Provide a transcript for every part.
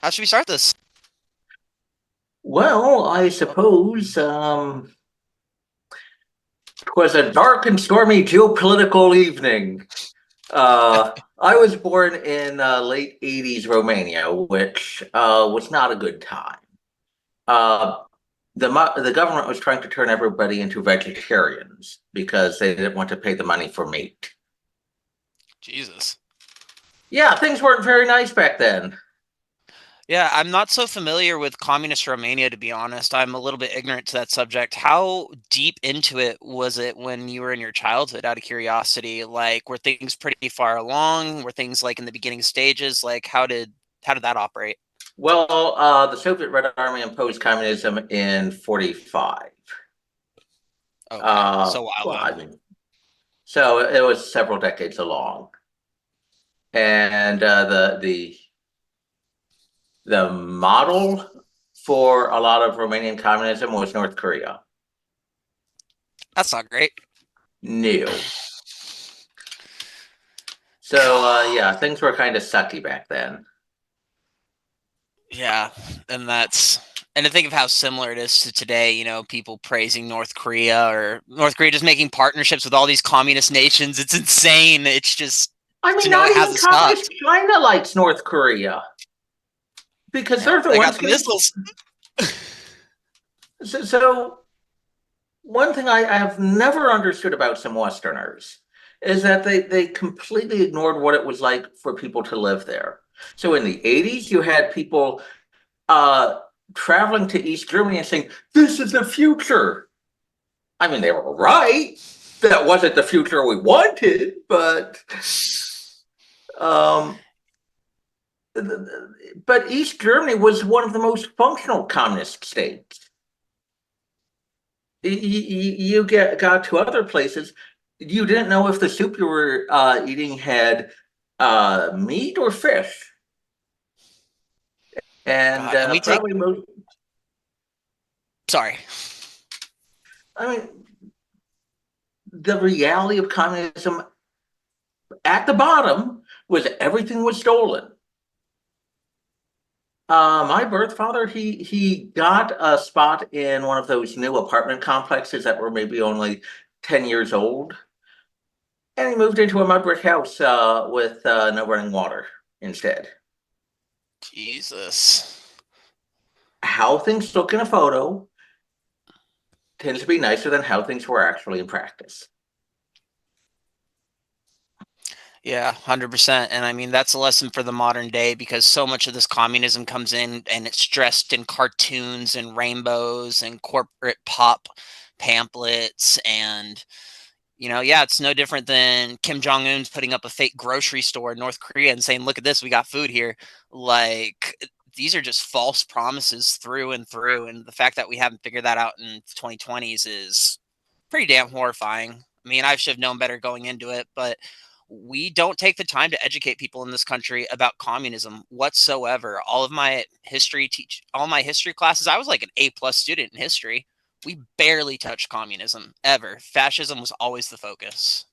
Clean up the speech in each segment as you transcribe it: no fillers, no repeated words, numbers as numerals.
How should we start this? Well, I Oh, suppose it was a dark and stormy geopolitical evening. I was born in late 80s Romania, which was not a good time. Uh, the government was trying to turn everybody into vegetarians because they didn't want to pay the money for meat. Jesus. Yeah, things weren't very nice back then. Yeah, I'm not so familiar with Communist Romania, to be honest. I'm a little bit ignorant to that subject. How deep into it was it when you were in your childhood, out of curiosity? Like, were things pretty far along? Were things like in the beginning stages? Like, how did that operate? Well, the Soviet Red Army imposed communism in 45. Okay, so a while Well, then. I mean, so it was several decades along. And the model for a lot of Romanian communism was North Korea. That's not great. New. So yeah, things were kind of sucky back then. Yeah, and to think of how similar it is to today, people praising North Korea or North Korea just making partnerships with all these communist nations. It's insane. It's just, I mean, it not even hasn't communist stopped. China likes North Korea because Yeah, they're the they got ones the getting. missiles. So one thing I have never understood about some Westerners is that they completely ignored what it was like for people to live there. So in the 80s, you had people uh, traveling to East Germany and saying, "This is the future." I mean, they were right. That wasn't the future we wanted, but um, but East Germany was one of the most functional communist states. You got to other places, you didn't know if the soup you were eating had meat or fish, and God, and we take probably most. sorry. I mean, the reality of communism at the bottom was everything was stolen. My birth father, he got a spot in one of those new apartment complexes that were maybe only 10 years old, and he moved into a mud brick house with no running water instead. Jesus. How things look in a photo tends to be nicer than how things were actually in practice. Yeah, 100%. And I mean, that's a lesson for the modern day because so much of this communism comes in and it's dressed in cartoons and rainbows and corporate pop pamphlets and yeah, it's no different than Kim Jong Un's putting up a fake grocery store in North Korea and saying, "Look at this, we got food here." Like these are just false promises through and through, and the fact that we haven't figured that out in the 2020s is pretty damn horrifying. I mean, I should have known better going into it, but we don't take the time to educate people in this country about communism whatsoever. All my history classes, I was like an A+ student in history. We barely touched communism ever. Fascism was always the focus.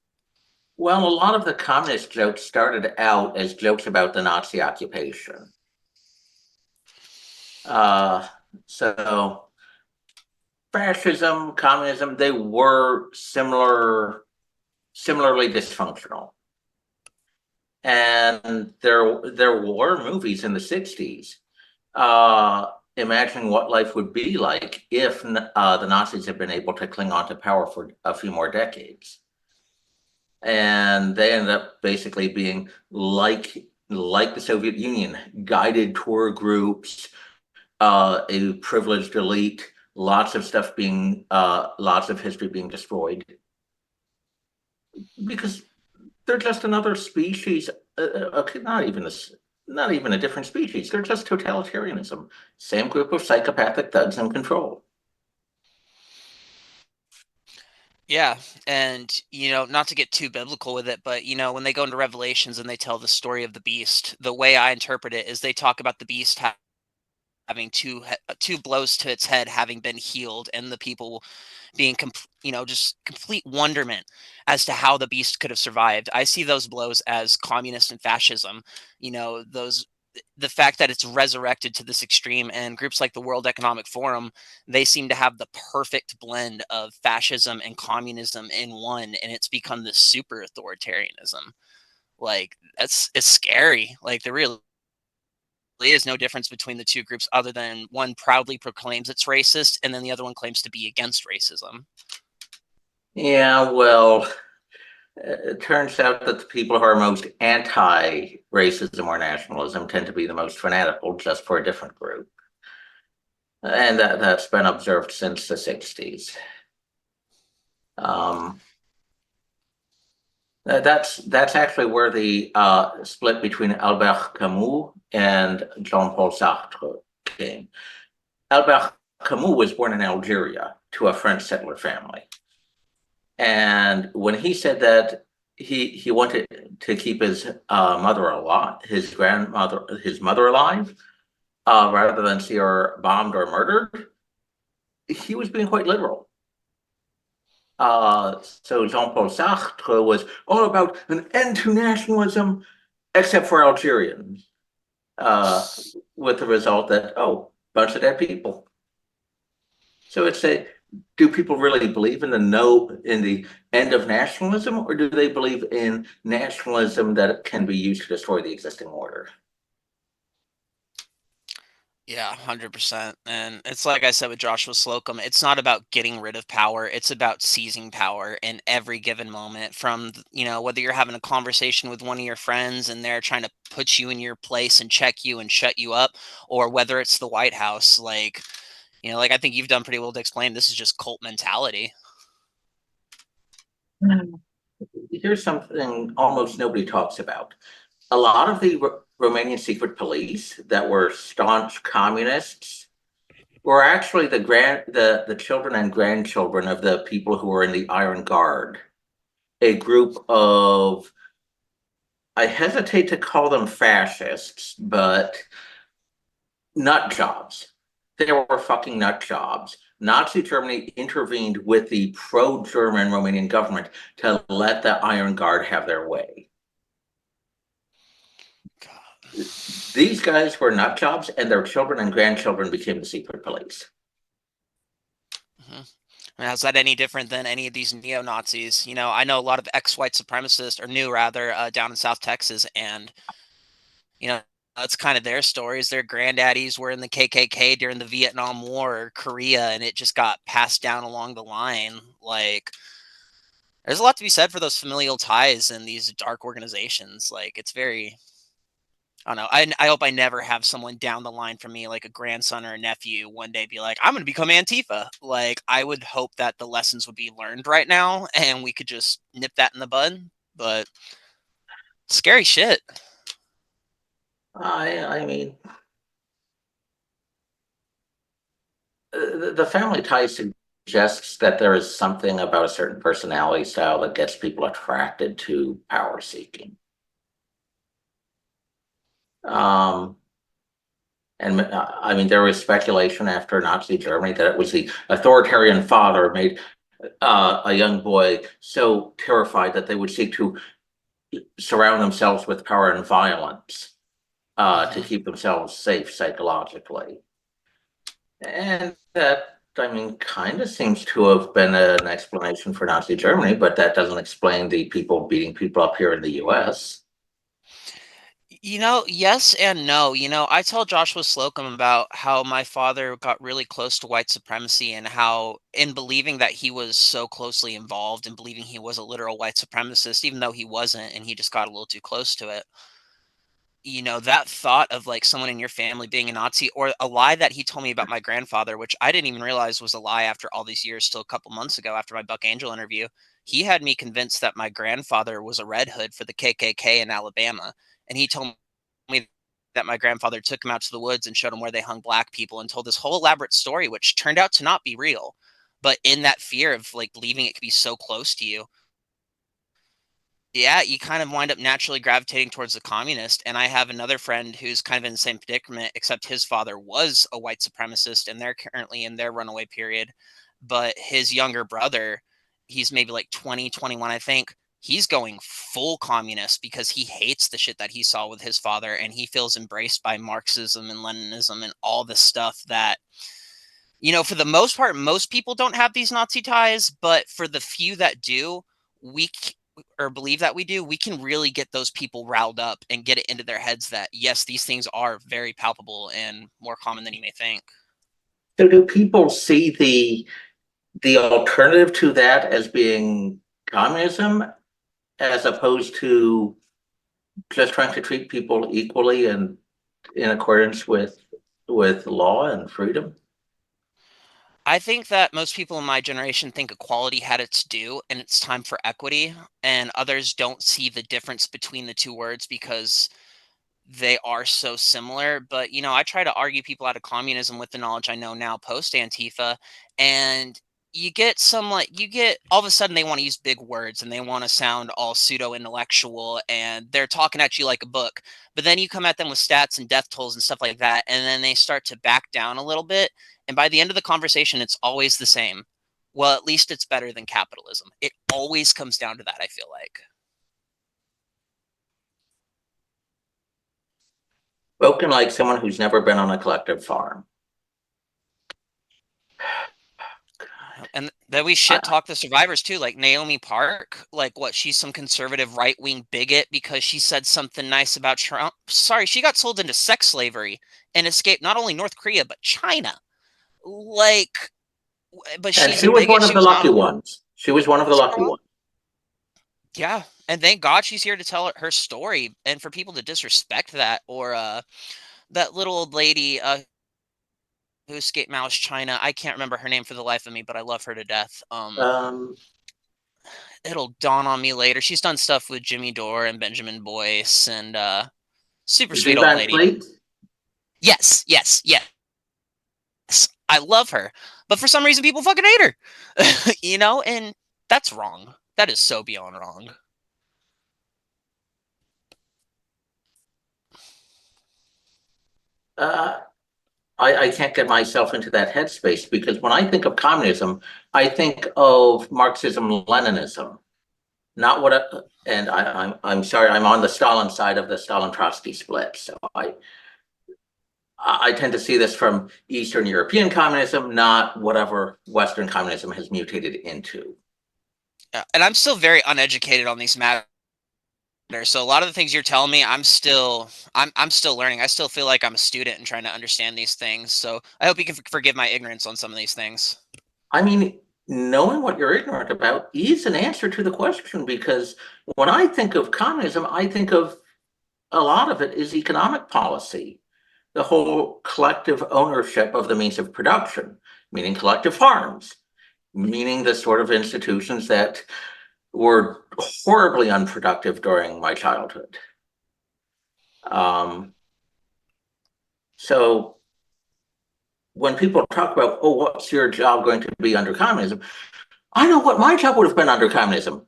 Well, a lot of the communist jokes started out as jokes about the Nazi occupation. Uh, so fascism, communism, they were similarly dysfunctional. And there were movies in the 60s imagining what life would be like if the Nazis had been able to cling on to power for a few more decades. And they ended up basically being like the Soviet Union, guided tour groups, a privileged elite, lots of history being destroyed because they're just another species. Not even a different species. They're just totalitarianism. Same group of psychopathic thugs in control. Yeah, and not to get too biblical with it, but when they go into Revelations and they tell the story of the beast, the way I interpret it is they talk about the beast having two blows to its head having been healed, and the people being just complete wonderment as to how the beast could have survived. I see those blows as communist and fascism. Those the fact that it's resurrected to this extreme, and groups like the World Economic Forum, they seem to have the perfect blend of fascism and communism in one, and it's become this super authoritarianism. Like, it's scary. Like, there really is no difference between the two groups other than one proudly proclaims it's racist and then the other one claims to be against racism. Yeah, well, it turns out that the people who are most anti-racism or nationalism tend to be the most fanatical, just for a different group. And that's been observed since the 60s. Um, that's actually where the split between Albert Camus and Jean-Paul Sartre came. Albert Camus was born in Algeria to a French settler family. And when he said that he wanted to keep his mother alive, his mother alive, rather than see her bombed or murdered, he was being quite literal. So Jean-Paul Sartre was all about an end to nationalism, except for Algerians, uh, with the result that, oh, bunch of dead people. So it's a, do people really believe in the end of nationalism, or do they believe in nationalism that can be used to destroy the existing order? Yeah, 100%. And it's like I said with Joshua Slocum, it's not about getting rid of power, it's about seizing power in every given moment. From, whether you're having a conversation with one of your friends and they're trying to put you in your place and check you and shut you up, or whether it's the White House. Like I think you've done pretty well to explain, this is just cult mentality. Here's something almost nobody talks about. A lot of the Romanian secret police that were staunch communists were actually the children and grandchildren of the people who were in the Iron Guard, a group of, I hesitate to call them fascists, but nut jobs. They were fucking nut jobs. Nazi Germany intervened with the pro-German Romanian government to let the Iron Guard have their way. These guys were nut jobs, and their children and grandchildren became the secret police. Mhm. Now, is that any different than any of these neo Nazis? I know a lot of ex-white supremacists, or new rather, down in South Texas, and you know that's kind of their stories. Their granddaddies were in the KKK during the Vietnam War or Korea, and it just got passed down along the line. Like, there's a lot to be said for those familial ties in these dark organizations. Like, it's very, I don't know. I hope I never have someone down the line from me, like a grandson or a nephew, one day be like, I'm going to become Antifa. Like, I would hope that the lessons would be learned right now and we could just nip that in the bud. But scary shit. I mean, the family tie suggests that there is something about a certain personality style that gets people attracted to power seeking. Um, and I mean, there was speculation after Nazi Germany that it was the authoritarian father made a young boy so terrified that they would seek to surround themselves with power and violence to Hmm. keep themselves safe psychologically. And that, I mean, kind of seems to have been an explanation for Nazi Germany, but that doesn't explain the people beating people up here in the US. Yes and no. I tell Joshua Slocum about how my father got really close to white supremacy and how, in believing that he was so closely involved and believing he was a literal white supremacist, even though he wasn't, and he just got a little too close to it. That thought of like someone in your family being a Nazi, or a lie that he told me about my grandfather, which I didn't even realize was a lie after all these years, till a couple months ago after my Buck Angel interview. He had me convinced that my grandfather was a Red Hood for the KKK in Alabama. And he told me that my grandfather took him out to the woods and showed him where they hung black people and told this whole elaborate story, which turned out to not be real. But in that fear of like believing it could be so close to you, yeah, you kind of wind up naturally gravitating towards the communist. And I have another friend who's kind of in the same predicament, except his father was a white supremacist and they're currently in their runaway period. But his younger brother, he's maybe like 20, 21, I think. he's going full communist because he hates the shit that he saw with his father, and he feels embraced by Marxism and Leninism and all the stuff that, for the most part, most people don't have these Nazi ties, but for the few that do, we or believe that we do, we can really get those people riled up and get it into their heads that yes, these things are very palpable and more common than you may think. So do people see the alternative to that as being communism, as opposed to just trying to treat people equally and in accordance with law and freedom? I think that most people in my generation think equality had its due and it's time for equity, and others don't see the difference between the two words because they are so similar. But, I try to argue people out of communism with the knowledge I know now post Antifa. And you get all of a sudden they want to use big words and they want to sound all pseudo intellectual and they're talking at you like a book. But then you come at them with stats and death tolls and stuff like that. And then they start to back down a little bit. And by the end of the conversation, it's always the same. Well, at least it's better than capitalism. It always comes down to that, I feel like. Spoken like someone who's never been on a collective farm. And then we shit I, talk the survivors too, like Naomi Park. Like, what? She's some conservative right wing bigot because she said something nice about Trump. Sorry, she got sold into sex slavery and escaped not only North Korea but China. Like, but and she's she a was bigot. one of She the was lucky not. ones. She was one of the lucky ones. Yeah, and thank God she's here to tell her story. And for people to disrespect that, or that little old lady who escaped Mao's China, I can't remember her name for the life of me, but I love her to death. Um, It'll dawn on me later. She's done stuff with Jimmy Dore and Benjamin Boyce and super Z sweet old Van lady. Fleet. Yes, yes, yes. I love her. But for some reason people fucking hate her. And that's wrong. That is so beyond wrong. Uh, I can't get myself into that headspace because when I think of communism, I think of Marxism, Leninism, not what. And I'm sorry, I'm on the Stalin side of the Stalin Trotsky split. So I tend to see this from Eastern European communism, not whatever Western communism has mutated into. Yeah, and I'm still very uneducated on these matters. So a lot of the things you're telling me, I'm still learning. I still feel like I'm a student and trying to understand these things. So I hope you can forgive my ignorance on some of these things. I mean, knowing what you're ignorant about is an answer to the question because when I think of communism, I think of a lot of it is economic policy, the whole collective ownership of the means of production, meaning collective farms, meaning the sort of institutions that were horribly unproductive during my childhood. Um, so when people talk about, oh, what's your job going to be under communism? I know what my job would have been under communism.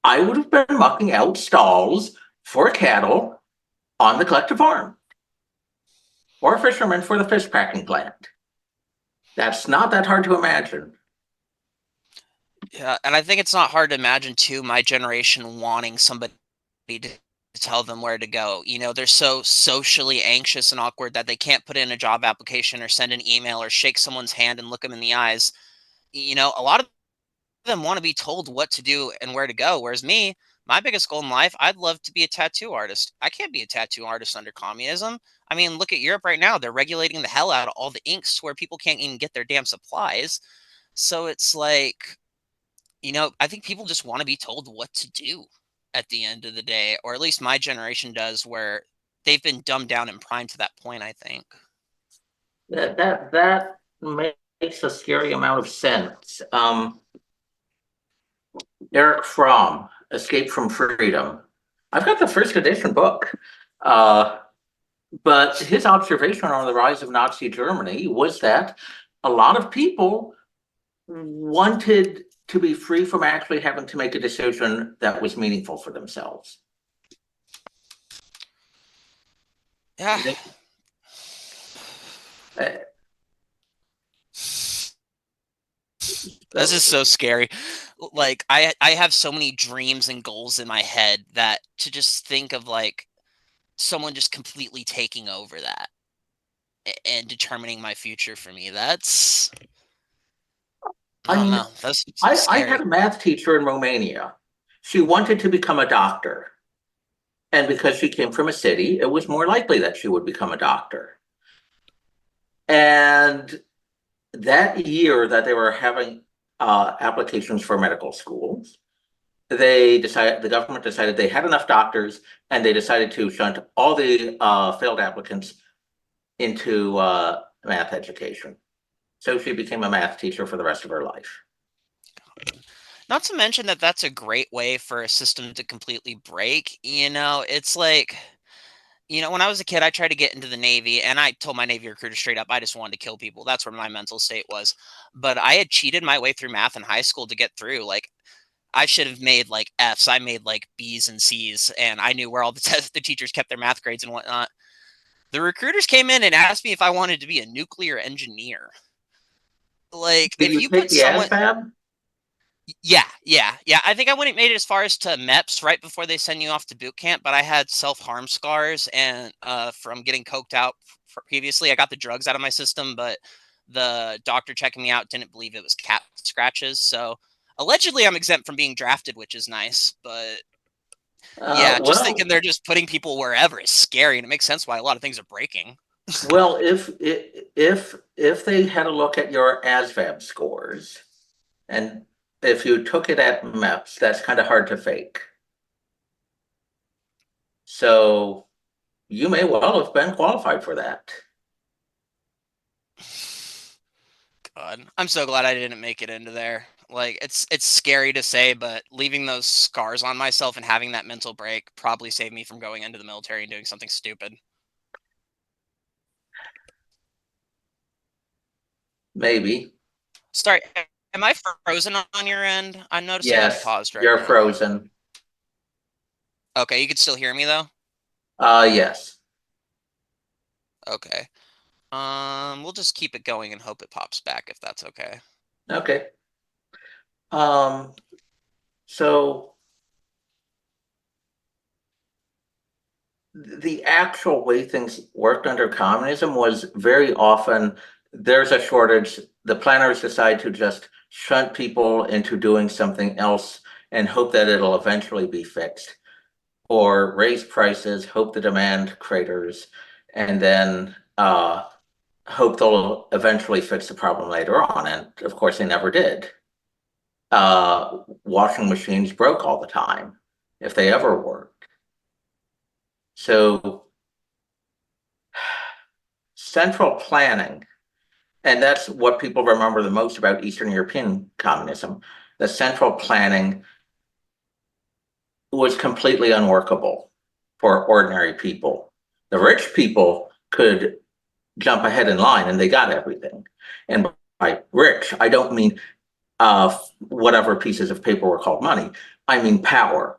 I would have been mucking out stalls for cattle on the collective farm or fishermen for the fish packing plant. That's not that hard to imagine. Yeah, and I think it's not hard to imagine too my generation wanting somebody to tell them where to go. They're so socially anxious and awkward that they can't put in a job application or send an email or shake someone's hand and look them in the eyes. A lot of them want to be told what to do and where to go. Whereas me, my biggest goal in life, I'd love to be a tattoo artist. I can't be a tattoo artist under communism. I mean, look at Europe right now. They're regulating the hell out of all the inks to where people can't even get their damn supplies. So it's like, I think people just want to be told what to do at the end of the day, or at least my generation does, where they've been dumbed down and primed to that point, I think. That makes a scary amount of sense. Eric Fromm, Escape from Freedom. I've got the first edition book, but his observation on the rise of Nazi Germany was that a lot of people wanted to be free from actually having to make a decision that was meaningful for themselves. Yeah. Uh, This is So, so scary. Like I have so many dreams and goals in my head that to just think of like someone just completely taking over that and determining my future for me. That's I I don't mean, know. That's I had scary. a math teacher in Romania. She wanted to become a doctor. And because she came from a city, it was more likely that she would become a doctor. And that year that they were having applications for medical schools, the government decided they had enough doctors, and they decided to shunt all the failed applicants into math education. So she became a math teacher for the rest of her life. Not to mention that that's a great way for a system to completely break. It's like, when I was a kid, I tried to get into the Navy, and I told my Navy recruiter straight up, I just wanted to kill people. That's where my mental state was. But I had cheated my way through math in high school to get through. Like, I should have made like F's. I made like B's and C's, and I knew where all the teachers kept their math grades and whatnot. The recruiters came in and asked me if I wanted to be a nuclear engineer. Like, Did if you you put take the someone, ASVAB? yeah. I think I wouldn't made it as far as to MEPS right before they send you off to boot camp, but I had self-harm scars and from getting coked out previously. I got the drugs out of my system, but the doctor checking me out didn't believe it was cat scratches. So allegedly, I'm exempt from being drafted, which is nice. But yeah, just thinking Well, they're just putting people wherever is scary, and it makes sense why a lot of things are breaking. well, if they had a look at your ASVAB scores, and if you took it at MEPS, that's kind of hard to fake. So you may well have been qualified for that. God, I'm so glad I didn't make it into there. Like it's scary to say, but leaving those scars on myself and having that mental break probably saved me from going into the military and doing something stupid. Maybe. Sorry, am I frozen on your end? I'm noticing I'm Yes, paused right you're now. frozen. Okay, you can still hear me though? Yes. Okay. We'll just keep it going and hope it pops back if that's okay. Okay. Um, so the actual way things worked under communism was very often there's a shortage. The planners decide to just shunt people into doing something else and hope that it'll eventually be fixed, or raise prices, hope the demand craters, and then hope they'll eventually fix the problem later on. And of course, they never did. Washing machines broke all the time, if they ever worked. So central planning, and that's what people remember the most about Eastern European communism. The central planning was completely unworkable for ordinary people. The rich people could jump ahead in line and they got everything. And by rich, I don't mean whatever pieces of paper were called money. I mean power.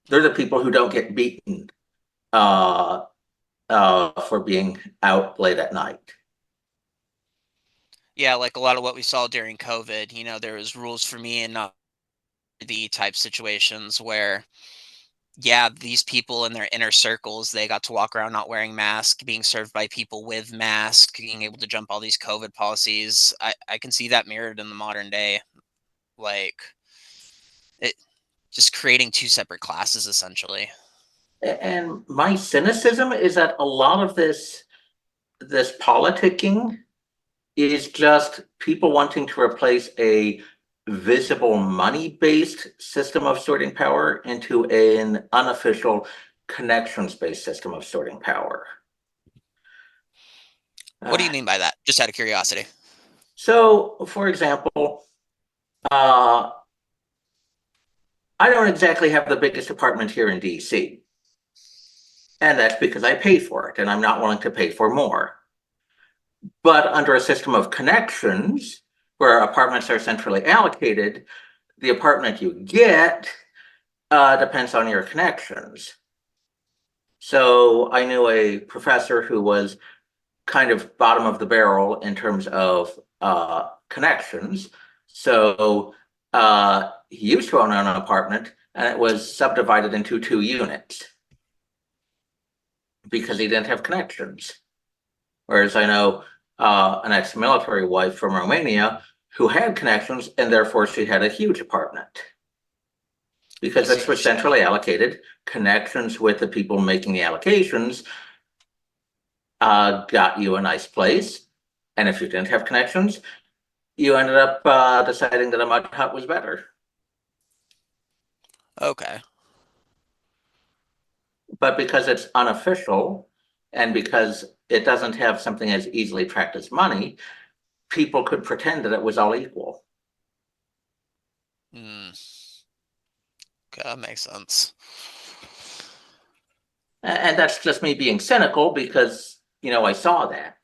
They're the people who don't get beaten uh, for being out late at night. Yeah, like a lot of what we saw during COVID, there was rules for me and not the type situations where yeah, these people in their inner circles, they got to walk around not wearing masks, being served by people with masks, being able to jump all these COVID policies. I can see that mirrored in the modern day. Like it just creating two separate classes essentially. And my cynicism is that a lot of this politicking is just people wanting to replace a visible money-based system of sorting power into an unofficial connections-based system of sorting power. What do you Uh, mean by that? Just out of curiosity. so, for example, uh, I don't exactly have the biggest apartment here in DC, and that's because I pay for it, and I'm not willing to pay for more. But under a system of connections, where apartments are centrally allocated, the apartment you get depends on your connections. So I knew a professor who was kind of bottom of the barrel in terms of connections. So he used to own an apartment, and it was subdivided into 2 units because he didn't have connections. Whereas I know an ex-military wife from Romania who had connections, and therefore she had a huge apartment I because see this what you're was saying. centrally allocated. Connections with the people making the allocations got you a nice place. And if you didn't have connections, you ended up deciding that a mud hut was better. Okay. But because it's unofficial and because it doesn't have something as easily tracked as money, people could pretend that it was all equal. Hmm. Okay, that makes sense. And that's just me being cynical because, I saw that.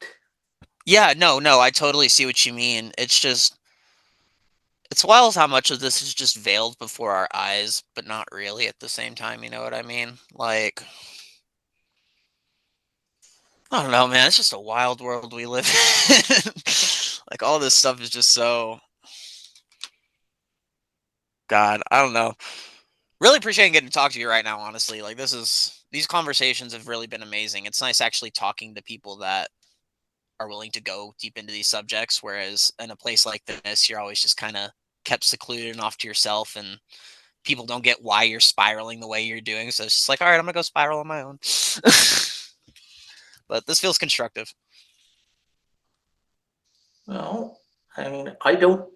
Yeah, no, I totally see what you mean. It's wild how much of this is just veiled before our eyes, but not really at the same time, you know what I mean? Like, I don't know, man. It's just a wild world we live in. Like, all this stuff is just so, God, I don't know. Really appreciating getting to talk to you right now, honestly. Like, these conversations have really been amazing. It's nice actually talking to people that are willing to go deep into these subjects, whereas in a place like this, you're always just kind of kept secluded and off to yourself, and people don't get why you're spiraling the way you're doing. So it's just like, all right, I'm gonna go spiral on my own. But this feels constructive. Well, I mean, I don't,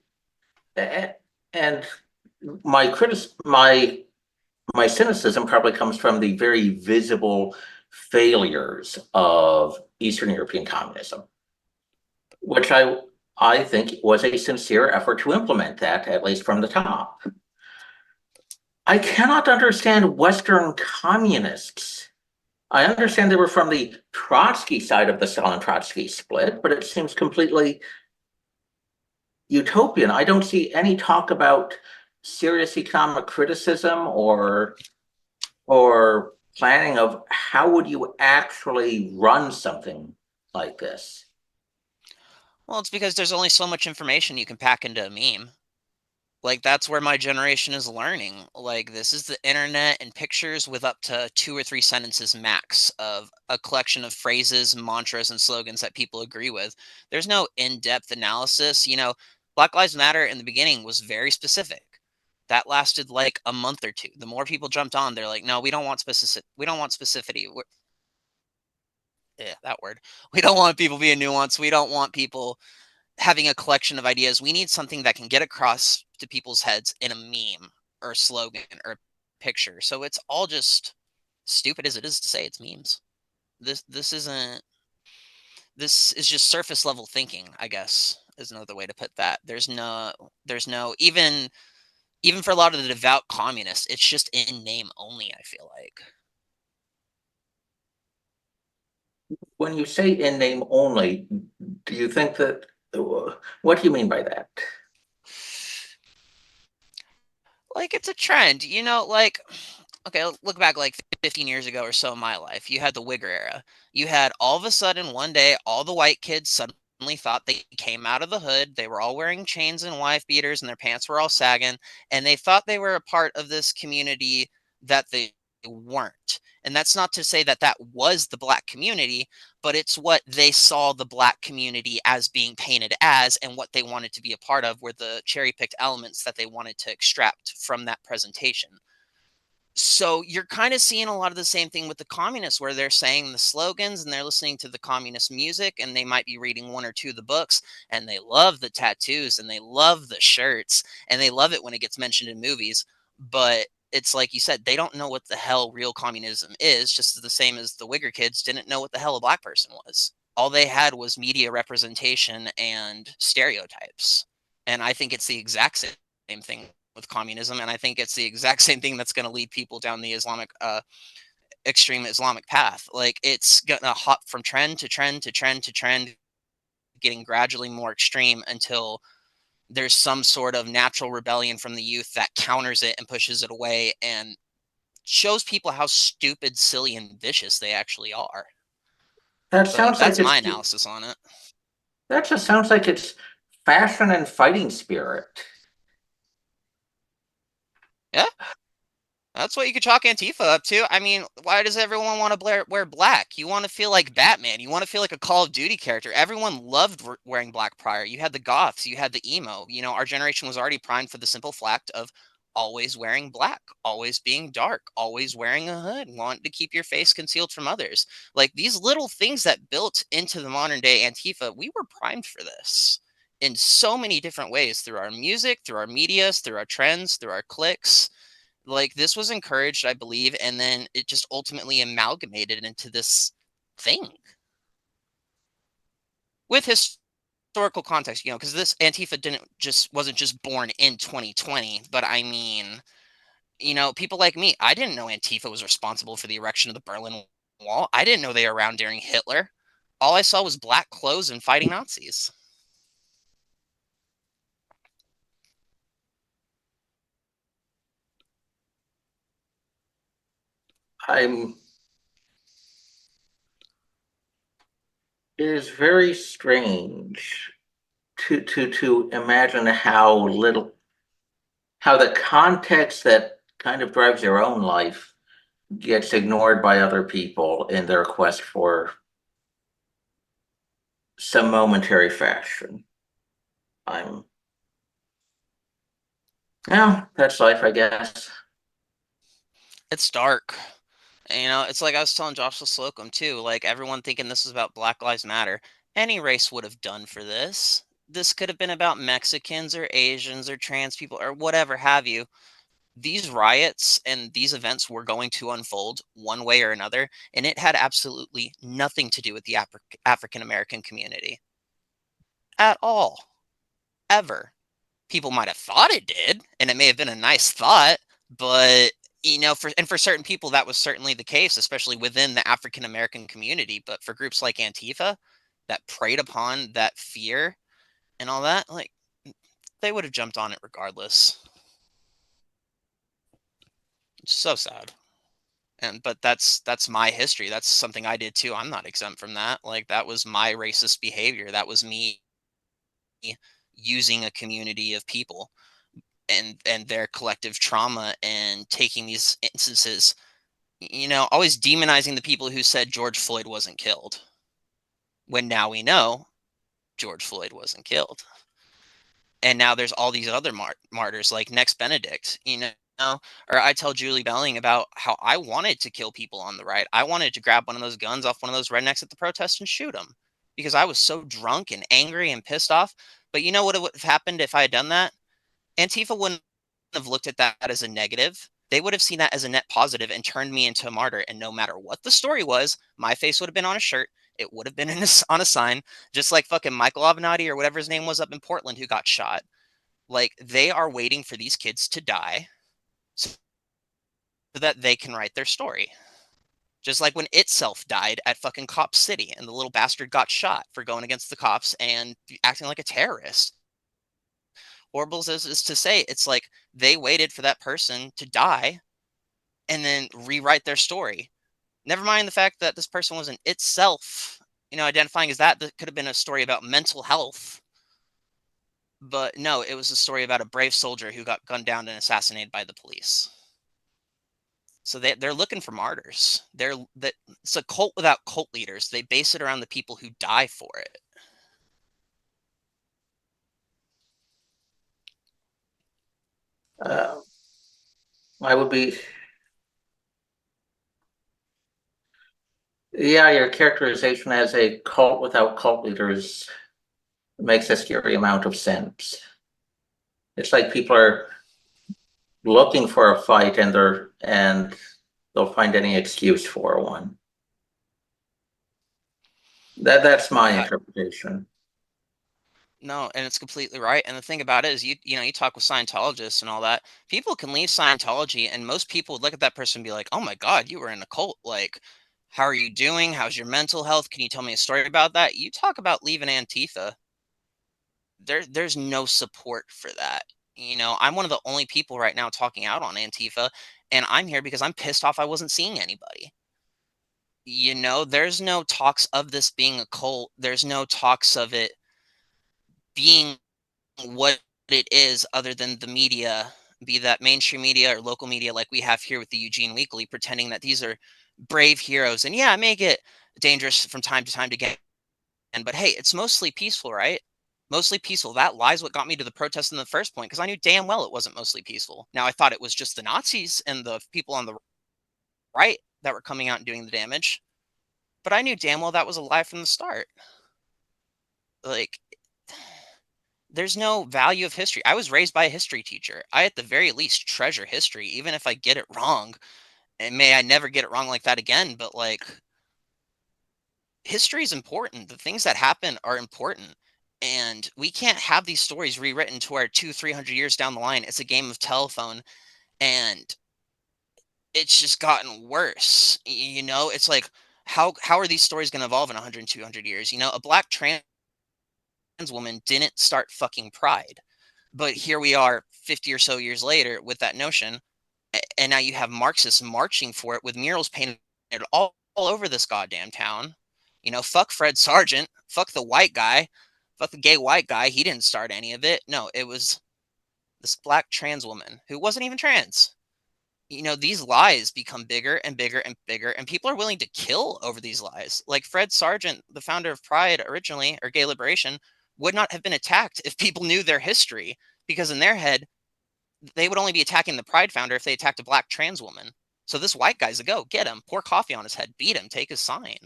and my cynicism probably comes from the very visible failures of Eastern European communism, which I think was a sincere effort to implement that, at least from the top. I cannot understand Western communists. I understand they were from the Trotsky side of the Stalin Trotsky split, but it seems completely utopian. I don't see any talk about serious economic criticism or planning of how would you actually run something like this. Well, it's because there's only so much information you can pack into a meme. Like, that's where my generation is learning. Like, this is the internet and pictures with up to 2 or 3 sentences max of a collection of phrases, mantras, and slogans that people agree with. There's no in-depth analysis. Black Lives Matter in the beginning was very specific. That lasted like a month or two. The more people jumped on, they're like, no, we don't want specific. We don't want specificity. Yeah, that word. We don't want people being nuanced. We don't want people having a collection of ideas. We need something that can get across to people's heads in a meme or a slogan or a picture. So it's all just stupid as it is to say it's memes. This isn't this is just surface level thinking, I guess, is another way to put that. There's no even for a lot of the devout communists, it's just in name only, I feel like. When you say in name only, do you think that, what do you mean by that? Like, it's a trend, like, okay, look back like 15 years ago or so in my life. You had the Wigger era. You had all of a sudden one day, all the white kids suddenly thought they came out of the hood. They were all wearing chains and wife beaters and their pants were all sagging. And they thought they were a part of this community that they weren't. And that's not to say that that was the black community, but it's what they saw the black community as being painted as, and what they wanted to be a part of were the cherry picked elements that they wanted to extract from that presentation. So you're kind of seeing a lot of the same thing with the communists, where they're saying the slogans and they're listening to the communist music, and they might be reading 1 or 2 of the books, and they love the tattoos and they love the shirts and they love it when it gets mentioned in movies. But it's like you said, they don't know what the hell real communism is, just the same as the Wigger kids didn't know what the hell a black person was. All they had was media representation and stereotypes. And I think it's the exact same thing with communism, and I think it's the exact same thing that's going to lead people down the extreme Islamic path. Like, it's gonna hop from trend to trend to trend to trend, getting gradually more extreme until there's some sort of natural rebellion from the youth that counters it and pushes it away and shows people how stupid, silly, and vicious they actually are. That But sounds like that's my it's analysis on it. that just sounds like it's fashion and fighting spirit. Yeah, that's what you could chalk Antifa up to. I mean, why does everyone want to wear black? You want to feel like Batman. You want to feel like a Call of Duty character. Everyone loved wearing black prior. You had the goths, you had the emo. You know, our generation was already primed for the simple fact of always wearing black, always being dark, always wearing a hood, wanting to keep your face concealed from others. Like these little things that built into the modern day Antifa, we were primed for this in so many different ways through our music, through our medias, through our trends, through our clicks. Like this was encouraged, I believe, and then it just ultimately amalgamated into this thing with historical context, you know, because this Antifa didn't just wasn't just born in 2020, but I mean, you know, people like me, I didn't know Antifa was responsible for the erection of the Berlin Wall. I didn't know they were around during Hitler. All I saw was black clothes and fighting Nazis. I'm It is very strange to imagine how the context that kind of drives your own life gets ignored by other people in their quest for some momentary fashion. I'm Yeah, that's life, I guess. It's dark. You know, it's like I was telling Joshua Slocum too, like everyone thinking this was about Black Lives Matter. Any race would have done for this. This could have been about Mexicans or Asians or trans people or whatever have you. These riots and these events were going to unfold one way or another, and it had absolutely nothing to do with the African American community at all, ever. People might have thought it did, and it may have been a nice thought, but you know, for certain people that was certainly the case, especially within the African American community. But for groups like Antifa that preyed upon that fear and all that, like they would have jumped on it regardless. It's so sad. And but that's my history. That's something I did too. I'm not exempt from that. Like that was my racist behavior. That was me using a community of people and their collective trauma and taking these instances, you know, always demonizing the people who said George Floyd wasn't killed when now we know George Floyd wasn't killed. And now there's all these other martyrs like Next Benedict, you know, or I tell Julie Belling about how I wanted to kill people on the right. I wanted to grab one of those guns off one of those rednecks at the protest and shoot them because I was so drunk and angry and pissed off. But you know what would have happened if I had done that? Antifa wouldn't have looked at that as a negative. They would have seen that as a net positive and turned me into a martyr. And no matter what the story was, my face would have been on a shirt. It would have been on a sign, just like fucking Michael Avenatti or whatever his name was up in Portland who got shot. Like they are waiting for these kids to die so that they can write their story. Just like when Itself died at fucking Cop City and the little bastard got shot for going against the cops and acting like a terrorist. Horrible as is to say, it's like they waited for that person to die and then rewrite their story. Never mind the fact that this person wasn't itself, you know, identifying as that could have been a story about mental health. But no, it was a story about a brave soldier who got gunned down and assassinated by the police. So they're looking for martyrs. It's a cult without cult leaders. They base it around the people who die for it. Uh, I would be, yeah, your characterization as a cult without cult leaders makes a scary amount of sense. It's like people are looking for a fight and they'll find any excuse for one. That's my Uh, interpretation. no, and it's completely right. And the thing about it is, you know, you talk with Scientologists and all that. People can leave Scientology, and most people would look at that person and be like, "Oh my God, you were in a cult. Like, how are you doing? How's your mental health? Can you tell me a story about that?" You talk about leaving Antifa. There's no support for that. You know, I'm one of the only people right now talking out on Antifa, and I'm here because I'm pissed off I wasn't seeing anybody. You know, there's no talks of this being a cult. There's no talks of it being what it is other than the media, be that mainstream media or local media like we have here with the Eugene Weekly, pretending that these are brave heroes. And yeah, it may get dangerous from time to time to get in, but hey, it's mostly peaceful, right? Mostly peaceful. That lies what got me to the protest in the first point, because I knew damn well it wasn't mostly peaceful. Now I thought it was just the Nazis and the people on the right that were coming out and doing the damage, but I knew damn well that was a lie from the start. Like, there's no value of history. I was raised by a history teacher. I, at the very least, treasure history, even if I get it wrong. And may I never get it wrong like that again, but like, history is important. The things that happen are important. And we can't have these stories rewritten to where 300 years down the line, it's a game of telephone and it's just gotten worse. It's like, how are these stories going to evolve in 100 and 200 years? A black trans woman didn't start fucking Pride. But here we are 50 or so years later with that notion. And now you have Marxists marching for it with murals painted all over this goddamn town. Fuck Fred Sargent. Fuck the white guy. Fuck the gay white guy. He didn't start any of it. No, it was this black trans woman who wasn't even trans. These lies become bigger and bigger and bigger, and people are willing to kill over these lies. Like Fred Sargent, the founder of Pride originally, or Gay Liberation, would not have been attacked if people knew their history, because in their head, they would only be attacking the Pride founder if they attacked a black trans woman. So this white guy's a go. Get him, pour coffee on his head, beat him, take his sign.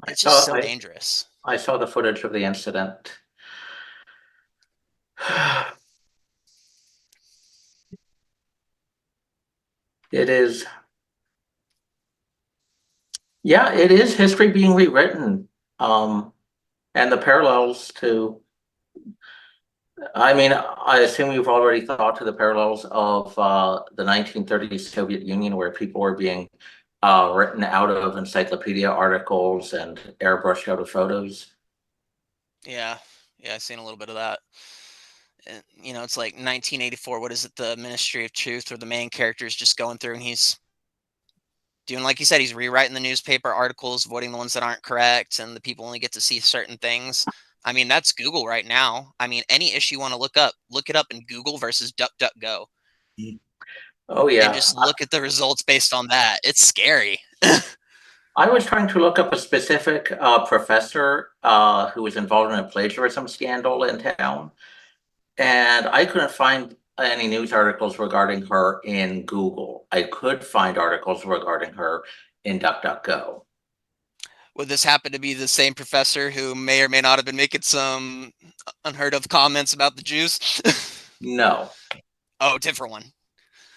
I It's just saw so I, dangerous. I saw the footage of the incident. It is, yeah, it is history being rewritten. And the parallels to, I mean, I assume you've already thought to the parallels of the 1930s Soviet Union, where people were being written out of encyclopedia articles and airbrushed out of photos. Yeah, yeah, I've seen a little bit of that. And, it's like 1984. What is it? The Ministry of Truth, or the main character is just going through and he's doing, like you said, he's rewriting the newspaper articles, avoiding the ones that aren't correct, and the people only get to see certain things. I mean, that's Google right now. I mean, any issue you want to look up, look it up in Google versus DuckDuckGo, Oh and yeah, just look at the results based on that. It's scary. I was trying to look up a specific professor who was involved in a plagiarism scandal in town, and I couldn't find any news articles regarding her in Google. I could find articles regarding her in DuckDuckGo. Would this happen to be the same professor who may or may not have been making some unheard of comments about the Jews? No. Oh, different one. These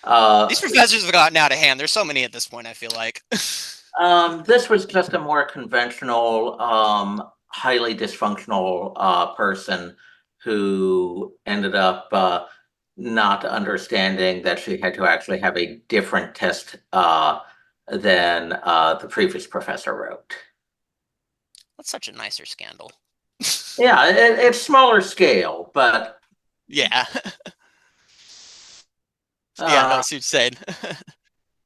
Uh, professors have gotten out of hand. There's so many at this point, I feel like. this was just a more conventional, highly dysfunctional person who ended up not understanding that she had to actually have a different test than the previous professor wrote. That's such a nicer scandal. Yeah, it's smaller scale, but Yeah. Yeah, no, uh, I see what you're saying.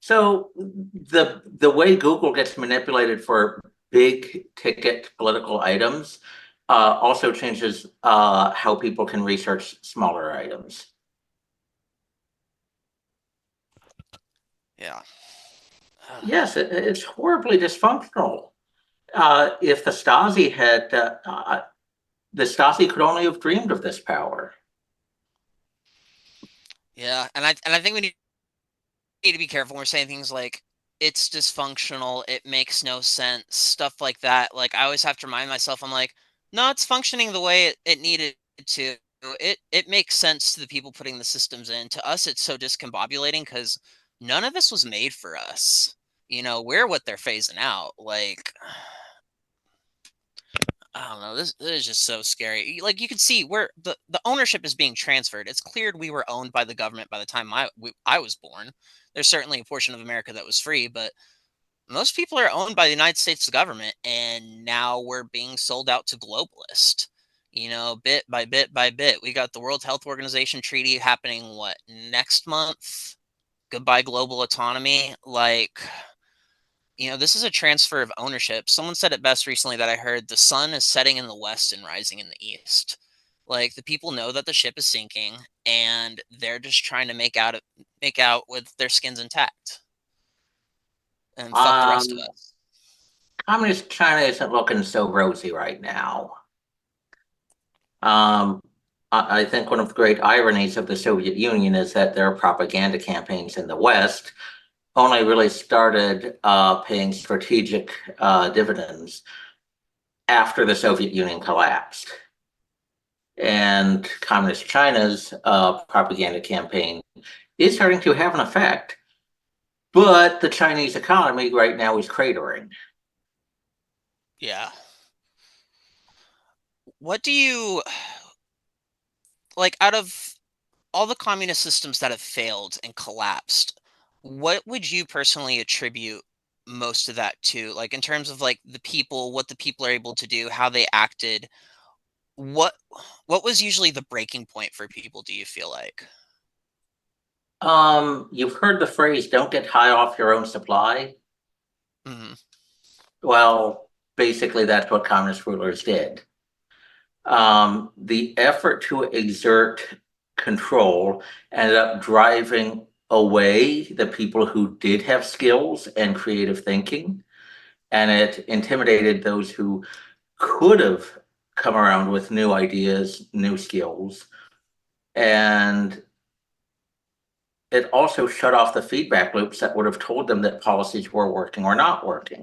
so the way Google gets manipulated for big ticket political items also changes how people can research smaller items. Yeah. Yes, it's horribly dysfunctional. If the Stasi could only have dreamed of this power. Yeah, and I think we need to be careful when we're saying things like it's dysfunctional, it makes no sense, stuff like that. Like, I always have to remind myself, I'm like, no, it's functioning the way it needed to. It makes sense to the people putting the systems in. To us, it's so discombobulating because none of this was made for us. We're what they're phasing out. Like, I don't know. This is just so scary. Like, you can see where the ownership is being transferred. It's cleared we were owned by the government by the time I was born. There's certainly a portion of America that was free, but most people are owned by the United States government, and now we're being sold out to globalists. Bit by bit by bit. We got the World Health Organization treaty happening what, next month? Goodbye global autonomy. Like, this is a transfer of ownership. Someone said it best recently that I heard: the sun is setting in the west and rising in the east. Like the people know that the ship is sinking, and they're just trying to make out with their skins intact, and fuck the rest of Um, us. Communist China isn't looking so rosy right now. Um, I think one of the great ironies of the Soviet Union is that their propaganda campaigns in the West only really started paying strategic dividends after the Soviet Union collapsed. And Communist China's propaganda campaign is starting to have an effect, but the Chinese economy right now is cratering. Yeah. What do you like out of all the communist systems that have failed and collapsed? What would you personally attribute most of that to? Like in terms of like the people, what the people are able to do, how they acted. What what was usually the breaking point for people, do you feel like? You've heard the phrase "don't get high off your own supply." Mhm. Well, basically, that's what communist rulers did. The effort to exert control ended up driving away the people who did have skills and creative thinking, and it intimidated those who could have come around with new ideas, new skills, and it also shut off the feedback loops that would have told them that policies were working or not working.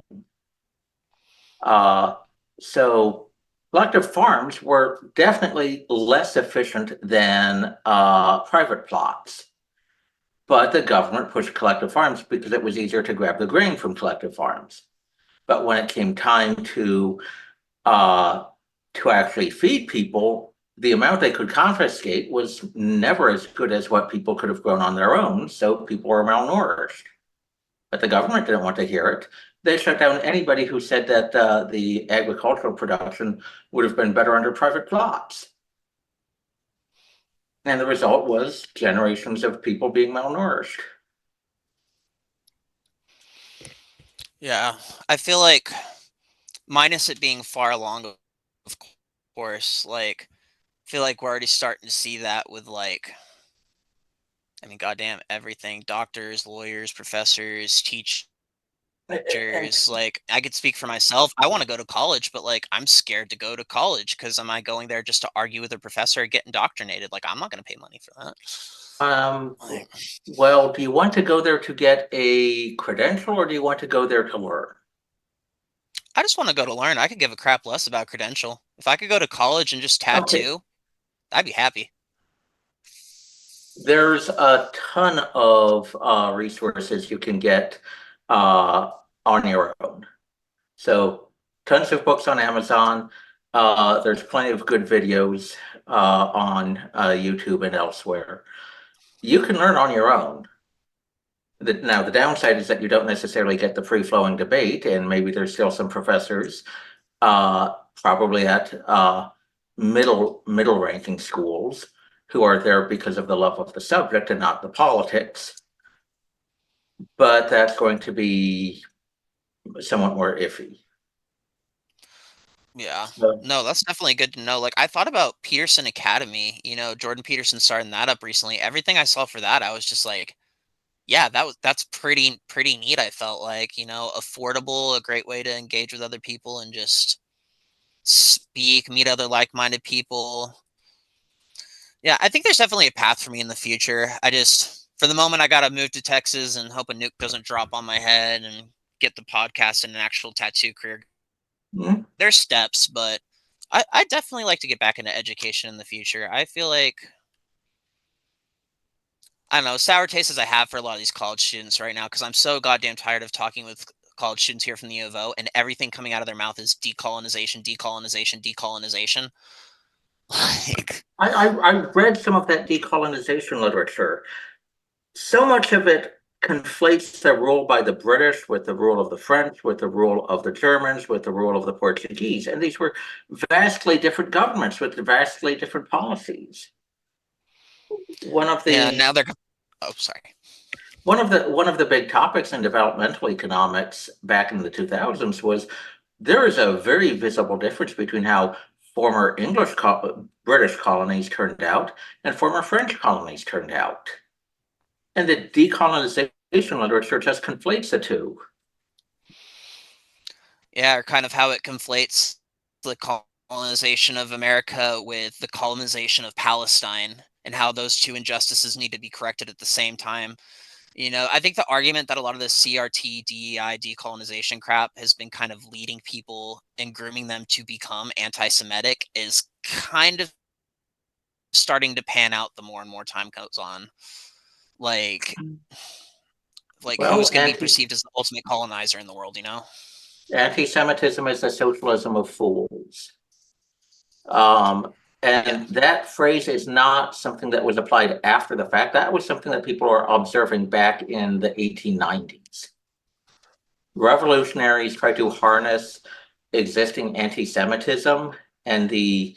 Uh, so collective farms were definitely less efficient than private plots. But the government pushed collective farms because it was easier to grab the grain from collective farms. But when it came time uh, to actually feed people, the amount they could confiscate was never as good as what people could have grown on their own. So people were malnourished. But the government didn't want to hear it. They shut down anybody who said that the agricultural production would have been better under private plots. And the result was generations of people being malnourished. Yeah. I feel like minus it being far along, of course, like I feel like we're already starting to see that with like I mean, goddamn everything. Doctors, lawyers, professors, And teachers. Like, I could speak for myself. I want to go to college, but like, I'm scared to go to college because am I going there just to argue with a professor or get indoctrinated? Like, I'm not going to pay money for that. um, Like, well, do you want to go there to get a credential or do you want to go there to learn? I just want to go to learn. I could give a crap less about credential. If I could go to college and just Okay, tattoo, I'd be happy. there's a ton of resources you can get uh, on your own. So, tons of books on Amazon. There's plenty of good videos on YouTube and elsewhere. You can learn on your own. Now, the downside is that you don't necessarily get the free flowing debate, and maybe there's still some professors, probably at middle ranking schools, who are there because of the love of the subject and not the politics. But that's going to be somewhat more iffy. Yeah. So, No, that's definitely good to know. Like, I thought about Peterson Academy, Jordan Peterson starting that up recently. Everything I saw for that, I was just like, yeah, that's pretty neat, I felt like, affordable, a great way to engage with other people and just speak, meet other like-minded people. Yeah, I think there's definitely a path for me in the future. I just for the moment I gotta move to Texas and hope a nuke doesn't drop on my head and get the podcast and an actual tattoo career. mm, There's steps, but I definitely like to get back into education in the future. I feel like I don't know, sour taste as I have for a lot of these college students right now because I'm so goddamn tired of talking with college students here from the U of O, and everything coming out of their mouth is decolonization, decolonization, decolonization. Like, I read some of that decolonization literature. So much of it conflates the rule by the British with the rule of the French, with the rule of the Germans, with the rule of the Portuguese. And these were vastly different governments with vastly different policies. One of yeah, the now they're. Oh, sorry. one of the big topics in developmental economics back in the 2000s was there is a very visible difference between how former British colonies turned out and former French colonies turned out. And the decolonization literature just conflates the two. Yeah, or kind of how it conflates the colonization of America with the colonization of Palestine and how those two injustices need to be corrected at the same time. I think the argument that a lot of this CRT, DEI, decolonization crap has been kind of leading people and grooming them to become anti-Semitic is kind of starting to pan out the more and more time goes on. Like, who's Well, going to be perceived as the ultimate colonizer in the world? anti-Semitism is the socialism of fools. Um, Yeah. and that phrase is not something that was applied after the fact. That was something that people are observing back in the 1890s. Revolutionaries tried to harness existing anti-Semitism and the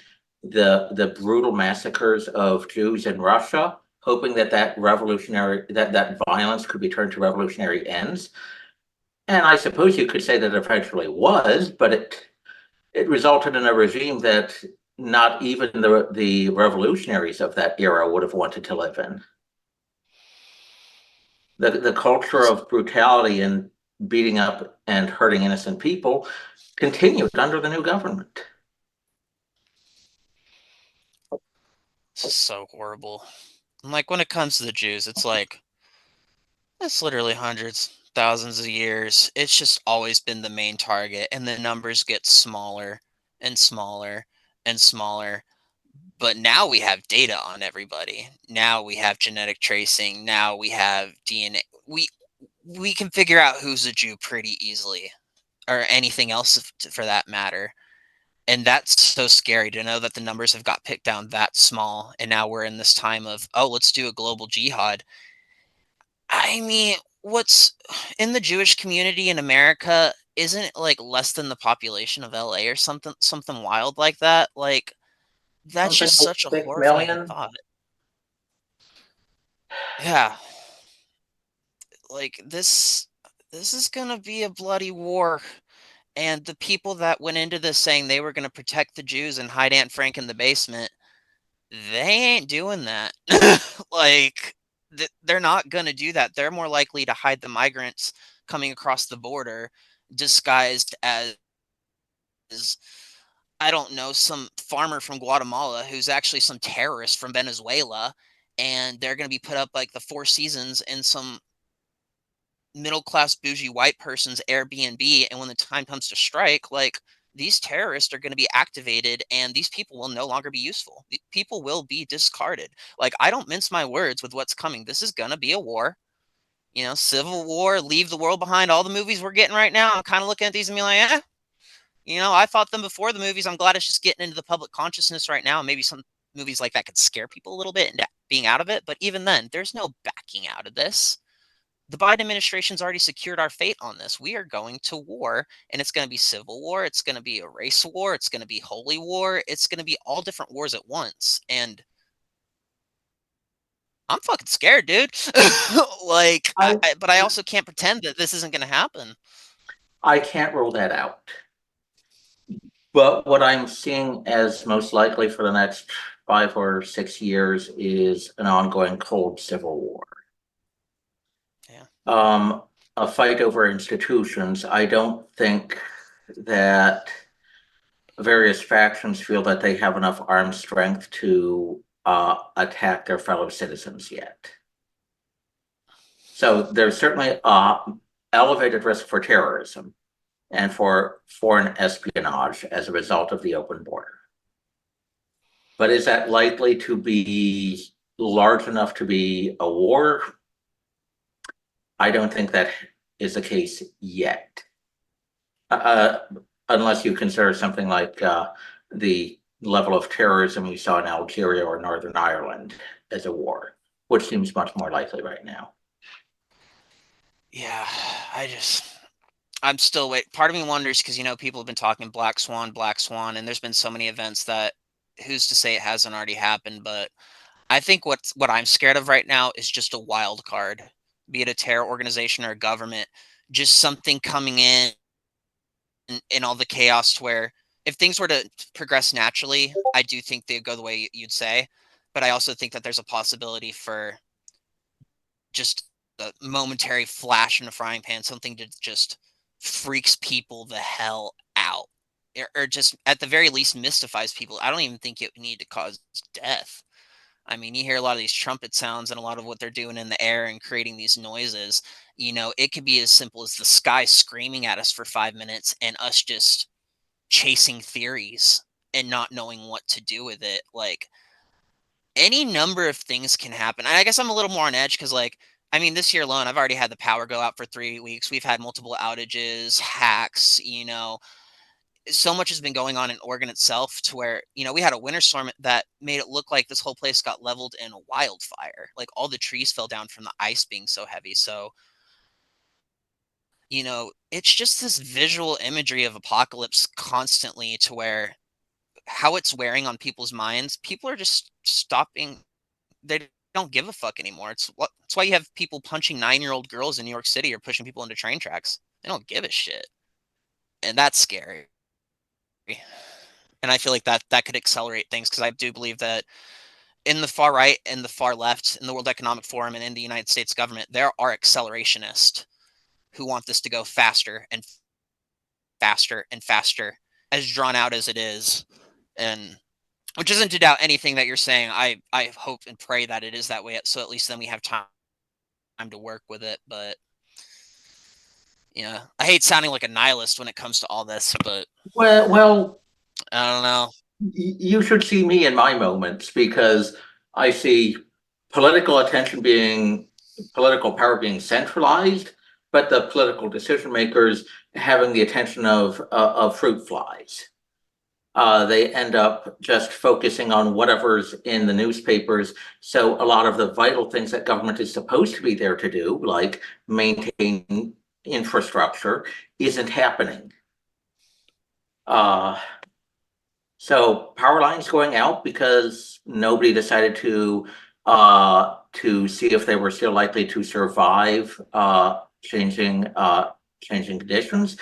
brutal massacres of Jews in Russia, hoping that that violence could be turned to revolutionary ends. And I suppose you could say that it eventually was, but it resulted in a regime that not even the revolutionaries of that era would have wanted to live in. The culture of brutality and beating up and hurting innocent people continued under the new government. This is so horrible. And when it comes to the Jews, it's like it's literally hundreds, thousands of years. It's just always been the main target, and the numbers get smaller and smaller and smaller. But now we have data on everybody. Now we have genetic tracing. Now we have DNA. We can figure out who's a Jew pretty easily, or anything else for that matter. And that's so scary to know that the numbers have got picked down that small. And now we're in this time of, oh, let's do a global jihad. I mean, what's in the Jewish community in America? Isn't it less than the population of LA or something wild like that? That's Something just like such a 6 million. horrifying thought. Yeah, this is gonna be a bloody war. And the people that went into this saying they were gonna protect the Jews and hide Aunt Frank in the basement, they ain't doing that. like they're not going to do that. They're more likely to hide the migrants coming across the border disguised as, I don't know, some farmer from Guatemala who's actually some terrorist from Venezuela, and they're going to be put up like the Four Seasons in some middle class bougie white person's Airbnb. And when the time comes to strike, these terrorists are going to be activated and these people will no longer be useful. People will be discarded. I don't mince my words with what's coming. This is going to be a war. Civil war, leave the world behind. All the movies we're getting right now, I'm kind of looking at these and being like, I thought them before the movies. I'm glad it's just getting into the public consciousness right now. Maybe some movies like that could scare people a little bit into being out of it. But even then, there's no backing out of this. The Biden administration's already secured our fate on this. We are going to war, and it's going to be civil war. It's going to be a race war. It's going to be holy war. It's going to be all different wars at once. And I'm fucking scared, dude. I but I also can't pretend that this isn't going to happen. I can't rule that out. But what I'm seeing as most likely for the next 5 or 6 years is an ongoing cold civil war. Yeah. A fight over institutions. I don't think that various factions feel that they have enough armed strength to attack their fellow citizens yet. So there's certainly elevated risk for terrorism and for foreign espionage as a result of the open border. But is that likely to be large enough to be a war? I don't think that is the case yet. Uh, Unless you consider something like the level of terrorism we saw in Algeria or Northern Ireland as a war, which seems much more likely right now. Yeah. I'm still wait. Part of me wonders because people have been talking Black Swan, and there's been so many events that who's to say it hasn't already happened. But I think what I'm scared of right now is just a wild card, be it a terror organization or a government, just something coming in all the chaos to where if things were to progress naturally, I do think they'd go the way you'd say, but I also think that there's a possibility for just a momentary flash in a frying pan, something that just freaks people the hell out, or just at the very least mystifies people. I don't even think it would need to cause death. I mean, you hear a lot of these trumpet sounds and a lot of what they're doing in the air and creating these noises. It could be as simple as the sky screaming at us for 5 minutes and us just chasing theories and not knowing what to do with it. Like, any number of things can happen. I guess I'm a little more on edge because, like, I mean, this year alone, I've already had the power go out for 3 weeks. We've had multiple outages, hacks, so much has been going on in Oregon itself to where, we had a winter storm that made it look like this whole place got leveled in a wildfire. Like all the trees fell down from the ice being so heavy. So, it's just this visual imagery of apocalypse constantly to where how it's wearing on people's minds, people are just stopping. They don't give a fuck anymore. It's why you have people punching 9-year-old girls in New York City or pushing people into train tracks. They don't give a shit. And that's scary. And I feel like that could accelerate things because I do believe that in the far right and the far left, in the World Economic Forum and in the United States government, there are accelerationists who want this to go faster and faster and faster, as drawn out as it is. And which isn't to doubt anything that you're saying. I hope and pray that it is that way. So at least then we have time to work with it. But I hate sounding like a nihilist when it comes to all this, but Well, I don't know. you should see me in my moments because I see political attention being political power being centralized, but the political decision makers having the attention of fruit flies. They end up just focusing on whatever's in the newspapers. So a lot of the vital things that government is supposed to be there to do, like maintain infrastructure, isn't happening. Uh, so power lines going out because nobody decided to see if they were still likely to survive changing conditions.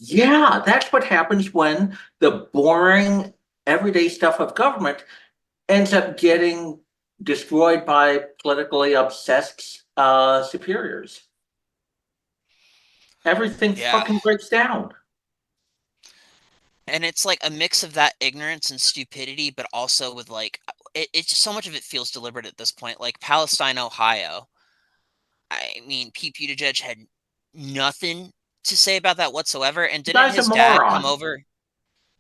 Yeah, that's what happens when the boring everyday stuff of government ends up getting destroyed by politically obsessed superiors. Everything Yeah. fucking breaks down. And it's like a mix of that ignorance and stupidity, but also with like it's so much of it feels deliberate at this point. Like Palestine, Ohio. I mean, Pete Buttigieg had nothing to say about that whatsoever. And The didn't guy's a his dad come moron. over?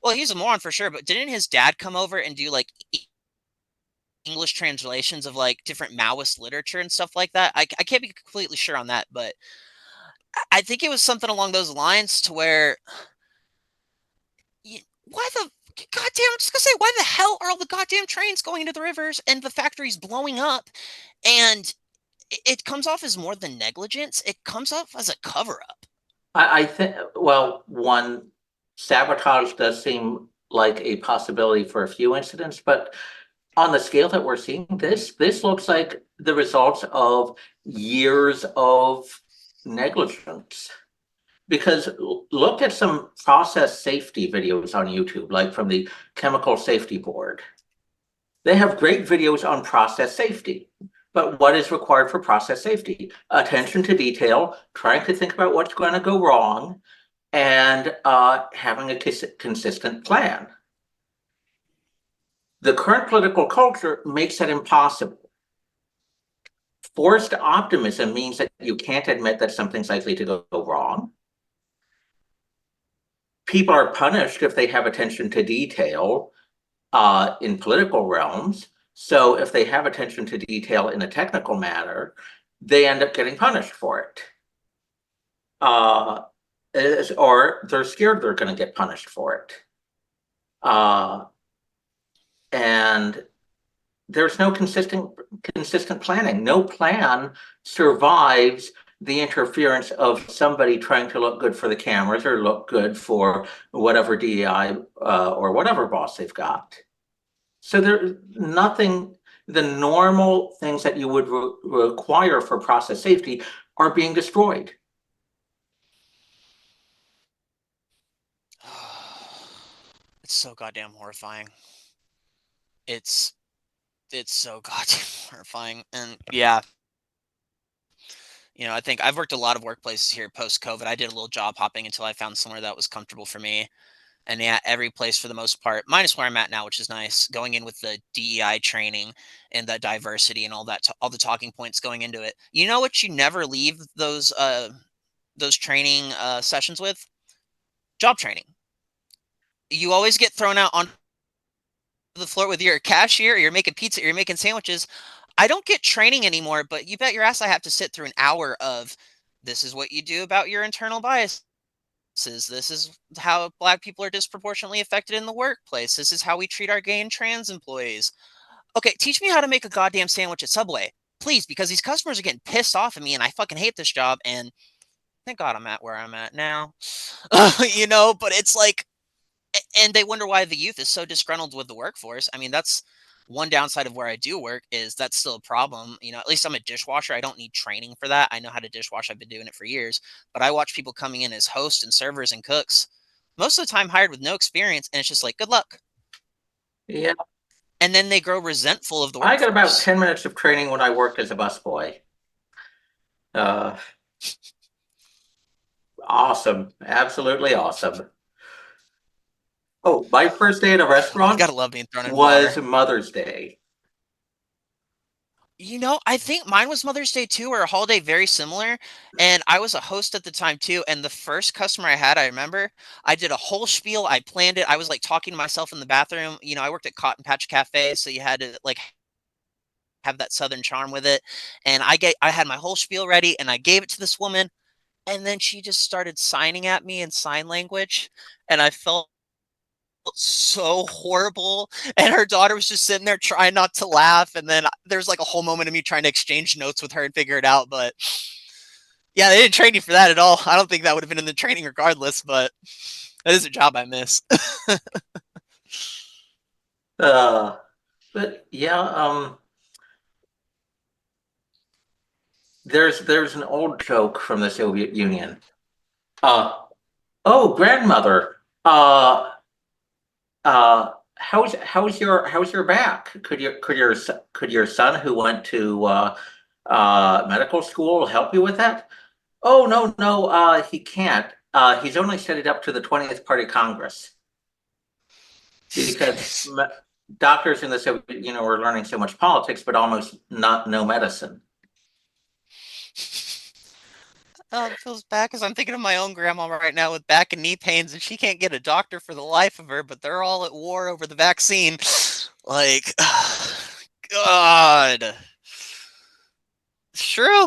Well, he's a moron for sure, but didn't his dad come over and do like English translations of like different Maoist literature and stuff like that? I can't be completely sure on that, but I think it was something along those lines to where, why the goddamn, I'm just gonna say, why the hell are all the goddamn trains going into the rivers and the factories blowing up? And it comes off as more than negligence. It comes off as a cover up. I think, well, one, sabotage does seem like a possibility for a few incidents, but on the scale that we're seeing, this looks like the results of years of negligence. Because look at some process safety videos on YouTube, like from the Chemical Safety Board. They have great videos on process safety. But what is required for process safety? Attention to detail, trying to think about what's going to go wrong, and having a consistent plan. The current political culture makes that impossible. Forced optimism means that you can't admit that something's likely to go wrong. People are punished if they have attention to detail in political realms. So if they have attention to detail in a technical matter, they end up getting punished for it. Or they're scared they're going to get punished for it. And there's no consistent planning. No plan survives the interference of somebody trying to look good for the cameras or look good for whatever DEI or whatever boss they've got. So there's nothing, the normal things that you would require for process safety are being destroyed. It's so goddamn horrifying. It's it's so goddamn horrifying. And yeah, I think I've worked a lot of workplaces here post COVID. I did a little job hopping until I found somewhere that was comfortable for me. And yeah, every place for the most part, minus where I'm at now, which is nice, going in with the DEI training and the diversity and all that, all the talking points going into it. You know what? You never leave those training sessions with job training. You always get thrown out on the floor with your cashier, or you're making pizza, or you're making sandwiches. I don't get training anymore, but you bet your ass I have to sit through an hour of this is what you do about your internal biases. This is how Black people are disproportionately affected in the workplace. This is how we treat our gay and trans employees. Okay, teach me how to make a goddamn sandwich at Subway, please, because these customers are getting pissed off at me, and I fucking hate this job. And thank God I'm at where I'm at now. But it's like, and they wonder why the youth is so disgruntled with the workforce. I mean, that's one downside of where I do work is that's still a problem. At least I'm a dishwasher. I don't need training for that. I know how to dishwash. I've been doing it for years. But I watch people coming in as hosts and servers and cooks, most of the time hired with no experience, and it's just like, good luck. Yeah, And then they grow resentful of the I got about workforce. 10 minutes of training when I worked as a busboy. Uh, awesome. Absolutely awesome. Oh, my first day at a You restaurant gotta love being thrown in was water. Mother's Day. I think mine was Mother's Day too, or a holiday very similar. And I was a host at the time too. And the first customer I had, I remember, I did a whole spiel. I planned it. I was like talking to myself in the bathroom. I worked at Cotton Patch Cafe, so you had to like have that southern charm with it. And I had my whole spiel ready, and I gave it to this woman, and then she just started signing at me in sign language, and I felt so horrible. And her daughter was just sitting there trying not to laugh. And then there's like a whole moment of me trying to exchange notes with her and figure it out. But yeah, they didn't train you for that at all. I don't think that would have been in the training regardless, but that is a job I miss. Uh, but yeah, there's an old joke from the Soviet Union. Uh, oh, grandmother, how's your back? Could your son who went to medical school help you with that? Oh, no, no, he can't. He's only set it up to the 20th Party Congress Jesus because Christ. doctors in the Soviet Union were learning so much politics, but almost not no medicine. Oh, it feels bad because I'm thinking of my own grandma right now with back and knee pains, and she can't get a doctor for the life of her, but they're all at war over the vaccine. Like, God. It's true.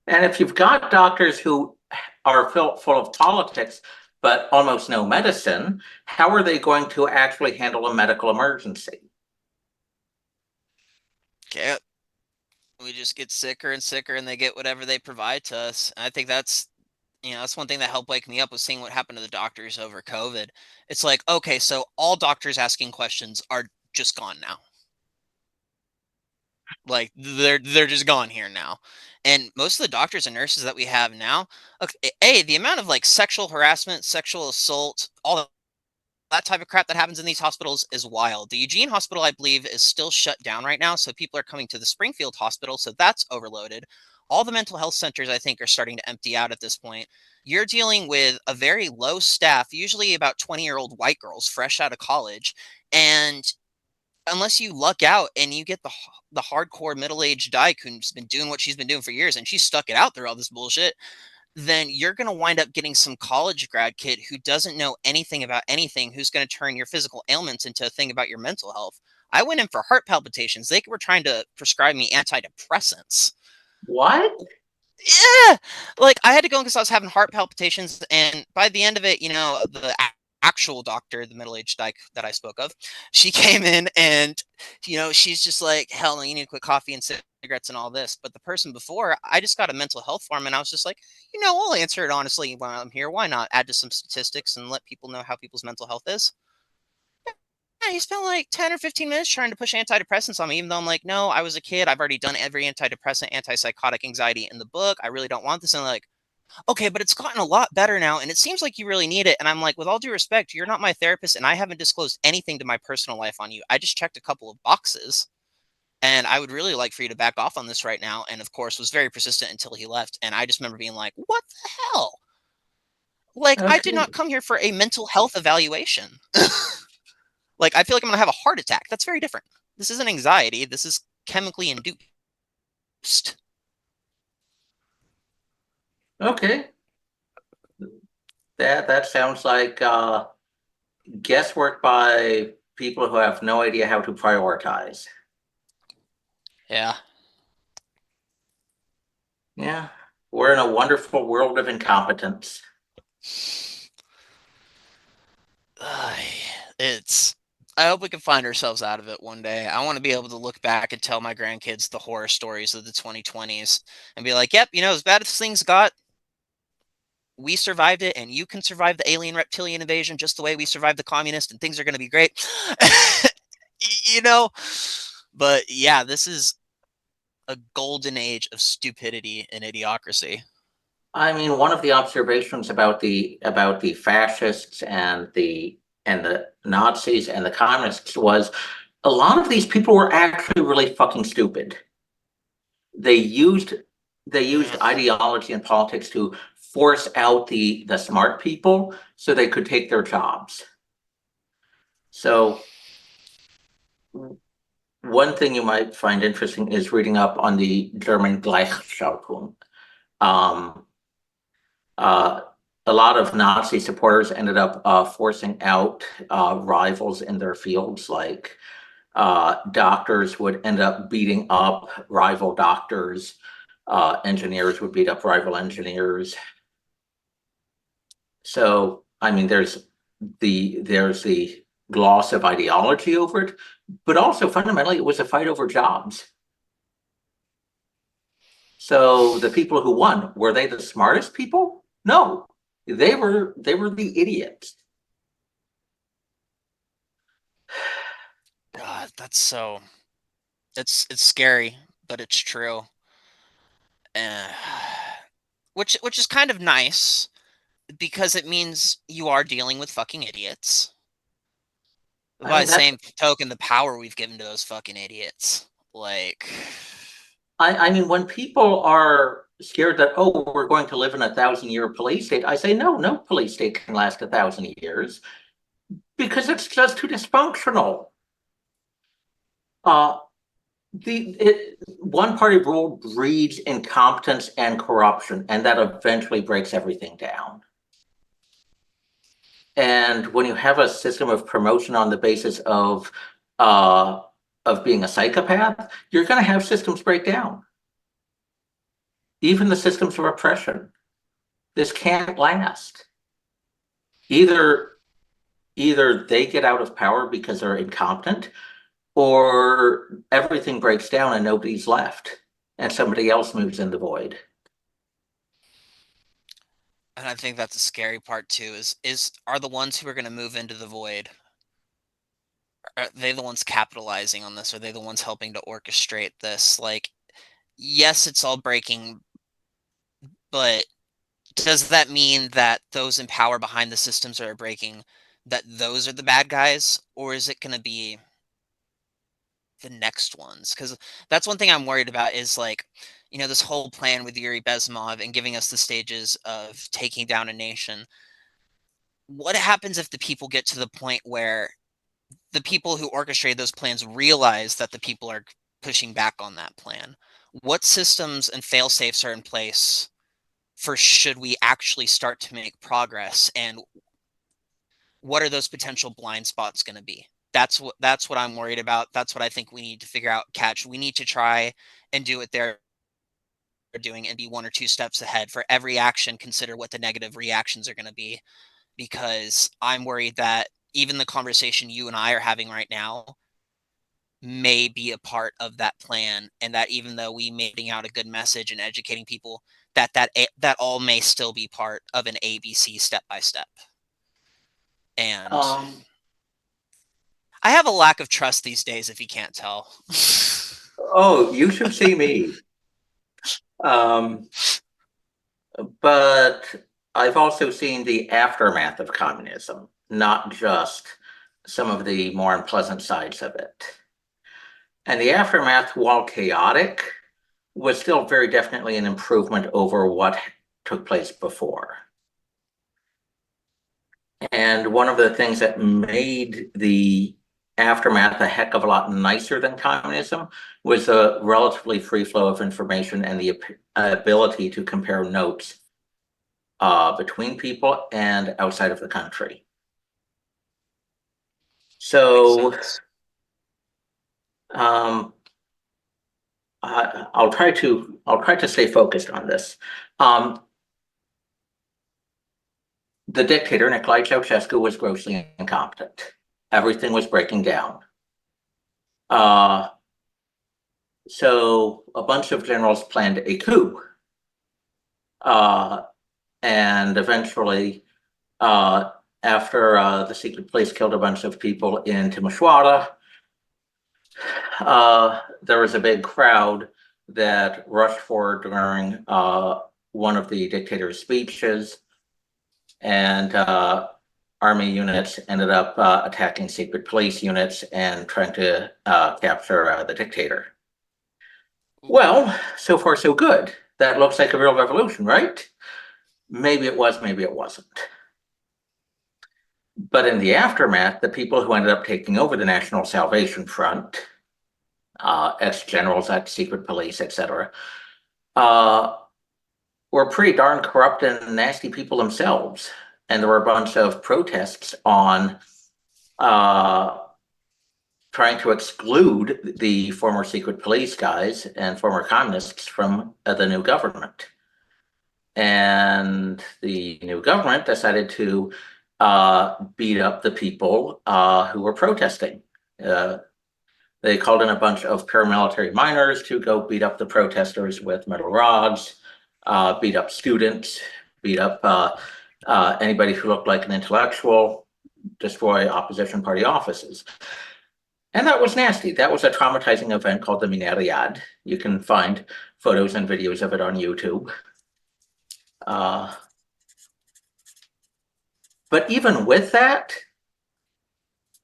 And if you've got doctors who are full of politics, but almost no medicine, how are they going to actually handle a medical emergency? Okay, we just get sicker and sicker, and they get whatever they provide to us. I think that's one thing that helped wake me up was seeing what happened to the doctors over COVID. It's like, okay, so all doctors asking questions are just gone now. Like they're just gone here now. And most of the doctors and nurses that we have now, okay, the amount of like sexual harassment, sexual assault, all that type of crap that happens in these hospitals is wild. The Eugene Hospital, I believe, is still shut down right now. So people are coming to the Springfield Hospital. So that's overloaded. All the mental health centers, I think, are starting to empty out at this point. You're dealing with a very low staff, usually about 20-year-old white girls fresh out of college. And unless you luck out and you get the hardcore middle-aged dyke who's been doing what she's been doing for years and she's stuck it out through all this bullshit, then you're going to wind up getting some college grad kid who doesn't know anything about anything, who's going to turn your physical ailments into a thing about your mental health. I went in for heart palpitations. They were trying to prescribe me antidepressants. What? Yeah, like I had to go because I was having heart palpitations, and by the end of it, the actual doctor, the middle-aged dyke that I spoke of, she came in and she's just like, hell no, you need to quit coffee and cigarettes and all this. But the person before, I just got a mental health form, and I was just like, I'll answer it honestly while I'm here. Why not add to some statistics and let people know how people's mental health is? Yeah, he spent like 10 or 15 minutes trying to push antidepressants on me, even though I'm like, no, I was a kid. I've already done every antidepressant, antipsychotic, anxiety in the book. I really don't want this. And like, Okay, but it's gotten a lot better now, and it seems like you really need it. And I'm like, with all due respect, you're not my therapist, and I haven't disclosed anything to my personal life on you. I just checked a couple of boxes, and I would really like for you to back off on this right now. And of course, was very persistent until he left. And I just remember being like, what the hell? Like, I did Okay. not come here for a mental health evaluation. Like, I feel like I'm going to have a heart attack. That's very different. This isn't anxiety. This is chemically induced. Okay. That sounds like guesswork by people who have no idea how to prioritize. Yeah. Yeah. We're in a wonderful world of incompetence. It's. I hope we can find ourselves out of it one day. I want to be able to look back and tell my grandkids the horror stories of the 2020s and be like, yep, as bad as things got, we survived it, and you can survive the alien reptilian invasion just the way we survived the communist, and things are going to be great. you know? But yeah, this is a golden age of stupidity and idiocracy. I mean, one of the observations about the fascists and the Nazis and the communists was a lot of these people were actually really fucking stupid. They used they used Yeah. ideology and politics to force out the smart people so they could take their jobs. So one thing you might find interesting is reading up on the German Gleichschaltung. Um, uh, a lot of Nazi supporters ended up forcing out rivals in their fields, like doctors would end up beating up rival doctors, engineers would beat up rival engineers. So, I mean, there's the gloss of ideology over it, but also fundamentally it was a fight over jobs. So the people who won, were they the smartest people? No, they were the idiots. God, that's so. It's scary, but it's true. Uh, which is kind of nice because it means you are dealing with fucking idiots. I By mean, the same token, the power we've given to those fucking idiots. Like, I mean, when people are scared that, oh, we're going to live in 1,000 year police state, I say, no, no police state can last 1,000 years because it's just too dysfunctional. Uh, one party rule breeds incompetence and corruption, and that eventually breaks everything down. And when you have a system of promotion on the basis uh, of being a psychopath, you're going to have systems break down, even the systems of oppression. This can't last. Either either they get out of power because they're incompetent, or everything breaks down and nobody's left, and somebody else moves in the void. and I think that's a scary part too. Is are the ones who are going to move into the void? Are they the ones capitalizing on this? Are they the ones helping to orchestrate this? Like, yes, it's all breaking, but does that mean that those in power behind the systems that are breaking, that those are the bad guys, or is it going to be the next ones? Because that's one thing I'm worried about is like, this whole plan with Yuri Bezmov and giving us the stages of taking down a nation. What happens if the people get to the point where the people who orchestrated those plans realize that the people are pushing back on that plan? What systems and fail safes are in place for should we actually start to make progress, and what are those potential blind spots going to be? That's what I'm worried about. That's what I think we need to figure out. Catch. We need to try and do what they're doing and be one or two steps ahead for every action. Consider what the negative reactions are going to be, because I'm worried that even the conversation you and I are having right now may be a part of that plan, and that even though we may be out a good message and educating people, that all may still be part of an ABC step by step. And Um, I have a lack of trust these days, if you can't tell. oh, you should see me. Um, But I've also seen the aftermath of communism, not just some of the more unpleasant sides of it. And the aftermath, while chaotic, was still very definitely an improvement over what took place before. And one of the things that made the aftermath a heck of a lot nicer than communism was a relatively free flow of information and the ability to compare notes between people and outside of the country. Makes So sense. um, I'll try to stay focused on this. Um, the dictator Nicolae Ceausescu was grossly incompetent. Everything was breaking down. Uh, so a bunch of generals planned a coup, uh, and eventually, uh, after the secret police killed a bunch of people in Timisoara, there was a big crowd that rushed forward during one of the dictator's speeches, and army units ended up attacking secret police units and trying to capture the dictator. Well, so far so good. That looks like a real revolution, right? Maybe it was, maybe it wasn't. But in the aftermath, the people who ended up taking over the National Salvation Front, ex-generals at secret police, etc., uh, were pretty darn corrupt and nasty people themselves. And there were a bunch of protests on uh, trying to exclude the former secret police guys and former communists from the new government. And the new government decided to beat up the people who were protesting. Uh, they called in a bunch of paramilitary miners to go beat up the protesters with metal rods, beat up students, beat up anybody who looked like an intellectual, destroy opposition party offices. And that was nasty. That was a traumatizing event called the Mineriad. You can find photos and videos of it on YouTube. Uh, but even with that,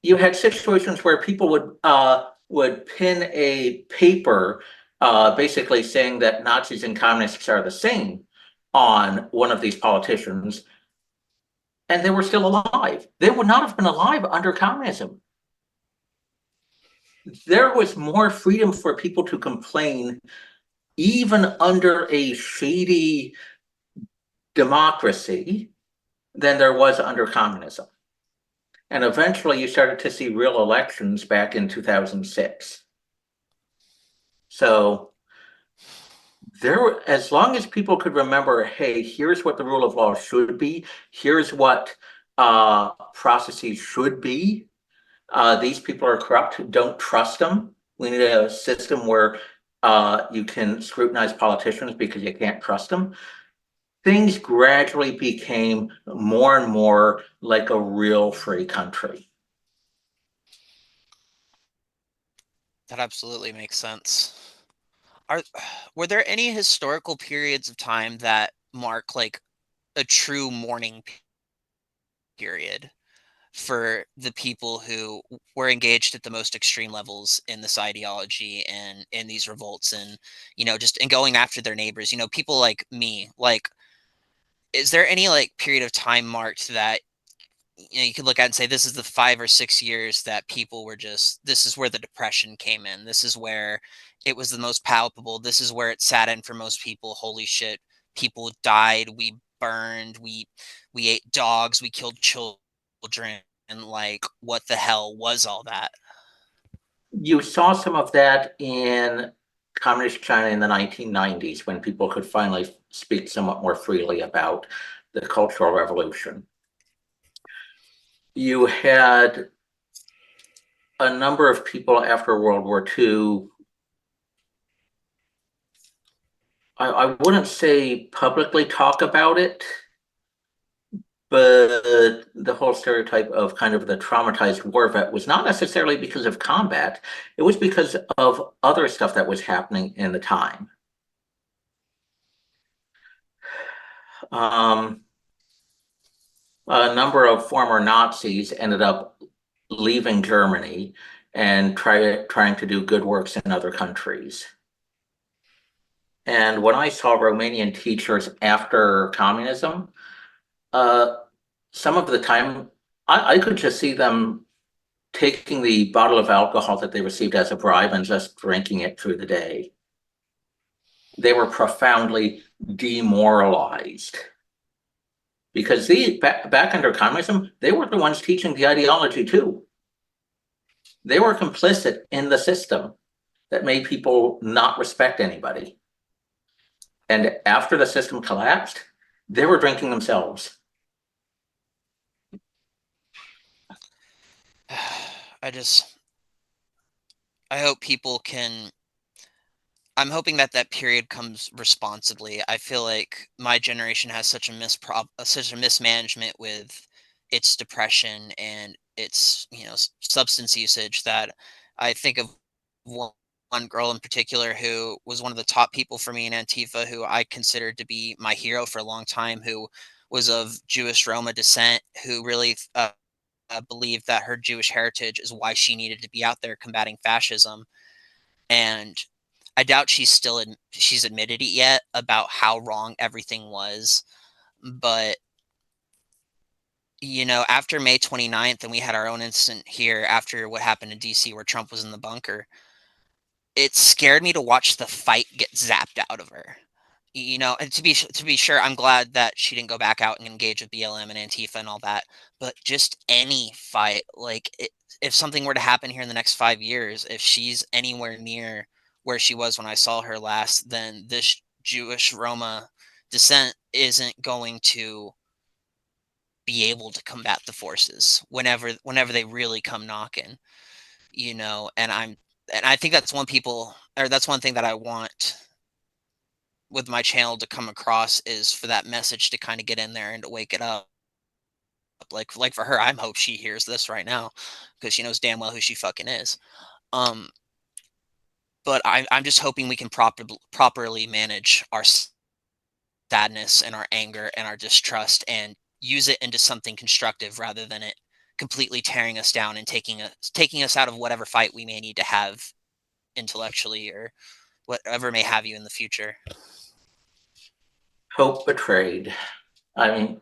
you had situations where people would pin a paper basically saying that Nazis and communists are the same on one of these politicians, and they were still alive. They would not have been alive under communism. There was more freedom for people to complain, even under a shady democracy, than there was under communism. And eventually you started to see real elections back in 2006. So there, as long as people could remember, hey, here's what the rule of law should be, here's what processes should be. These people are corrupt, don't trust them. We need a system where you can scrutinize politicians because you can't trust them. Things gradually became more and more like a real free country. That absolutely makes sense. Are were there any historical periods of time that mark like a true mourning period for the people who were engaged at the most extreme levels in this ideology and in these revolts and just and going after their neighbors, people like me, like is there any like period of time marked that you could look at and say this is the 5 or 6 years that people were just this is where the depression came in, this is where it was the most palpable, this is where it sat in for most people, holy shit, people died, we burned, we ate dogs, we killed children, and like what the hell was all that? You saw some of that in communist China in the 1990s when people could finally speak somewhat more freely about the Cultural Revolution. You had a number of people after World War II. I wouldn't say publicly talk about it, but the whole stereotype of kind of the traumatized war vet was not necessarily because of combat. It was because of other stuff that was happening in the time. Um, a number of former Nazis ended up leaving Germany and trying to do good works in other countries. And when I saw Romanian teachers after communism, uh, some of the time I could just see them taking the bottle of alcohol that they received as a bribe and just drinking it through the day. They were profoundly demoralized because back under communism, they were the ones teaching the ideology too. They were complicit in the system that made people not respect anybody. And after the system collapsed, they were drinking themselves. I just I hope people can I'm hoping that that period comes responsibly. I feel like my generation has such a mismanagement with its depression and its, substance usage that I think of one, one girl in particular who was one of the top people for me in Antifa, who I considered to be my hero for a long time, who was of Jewish Roma descent, who really believed that her Jewish heritage is why she needed to be out there combating fascism. And I doubt she's admitted it yet about how wrong everything was. But after May 29th, and we had our own incident here after what happened in DC where Trump was in the bunker, it scared me to watch the fight get zapped out of her. And to be sure, I'm glad that she didn't go back out and engage with BLM and Antifa and all that. But just any fight, if something were to happen here in the next 5 years, if she's anywhere near where she was when I saw her last, then this Jewish Roma descent isn't going to be able to combat the forces whenever they really come knocking. And I think that's one thing that I want with my channel to come across, is for that message to kind of get in there and to wake it up. Like for her, I hope she hears this right now because she knows damn well who she fucking is. Um, but I'm just hoping we can properly manage our sadness and our anger and our distrust and use it into something constructive rather than it completely tearing us down and taking us out of whatever fight we may need to have intellectually or whatever may have you in the future. Hope betrayed. I mean,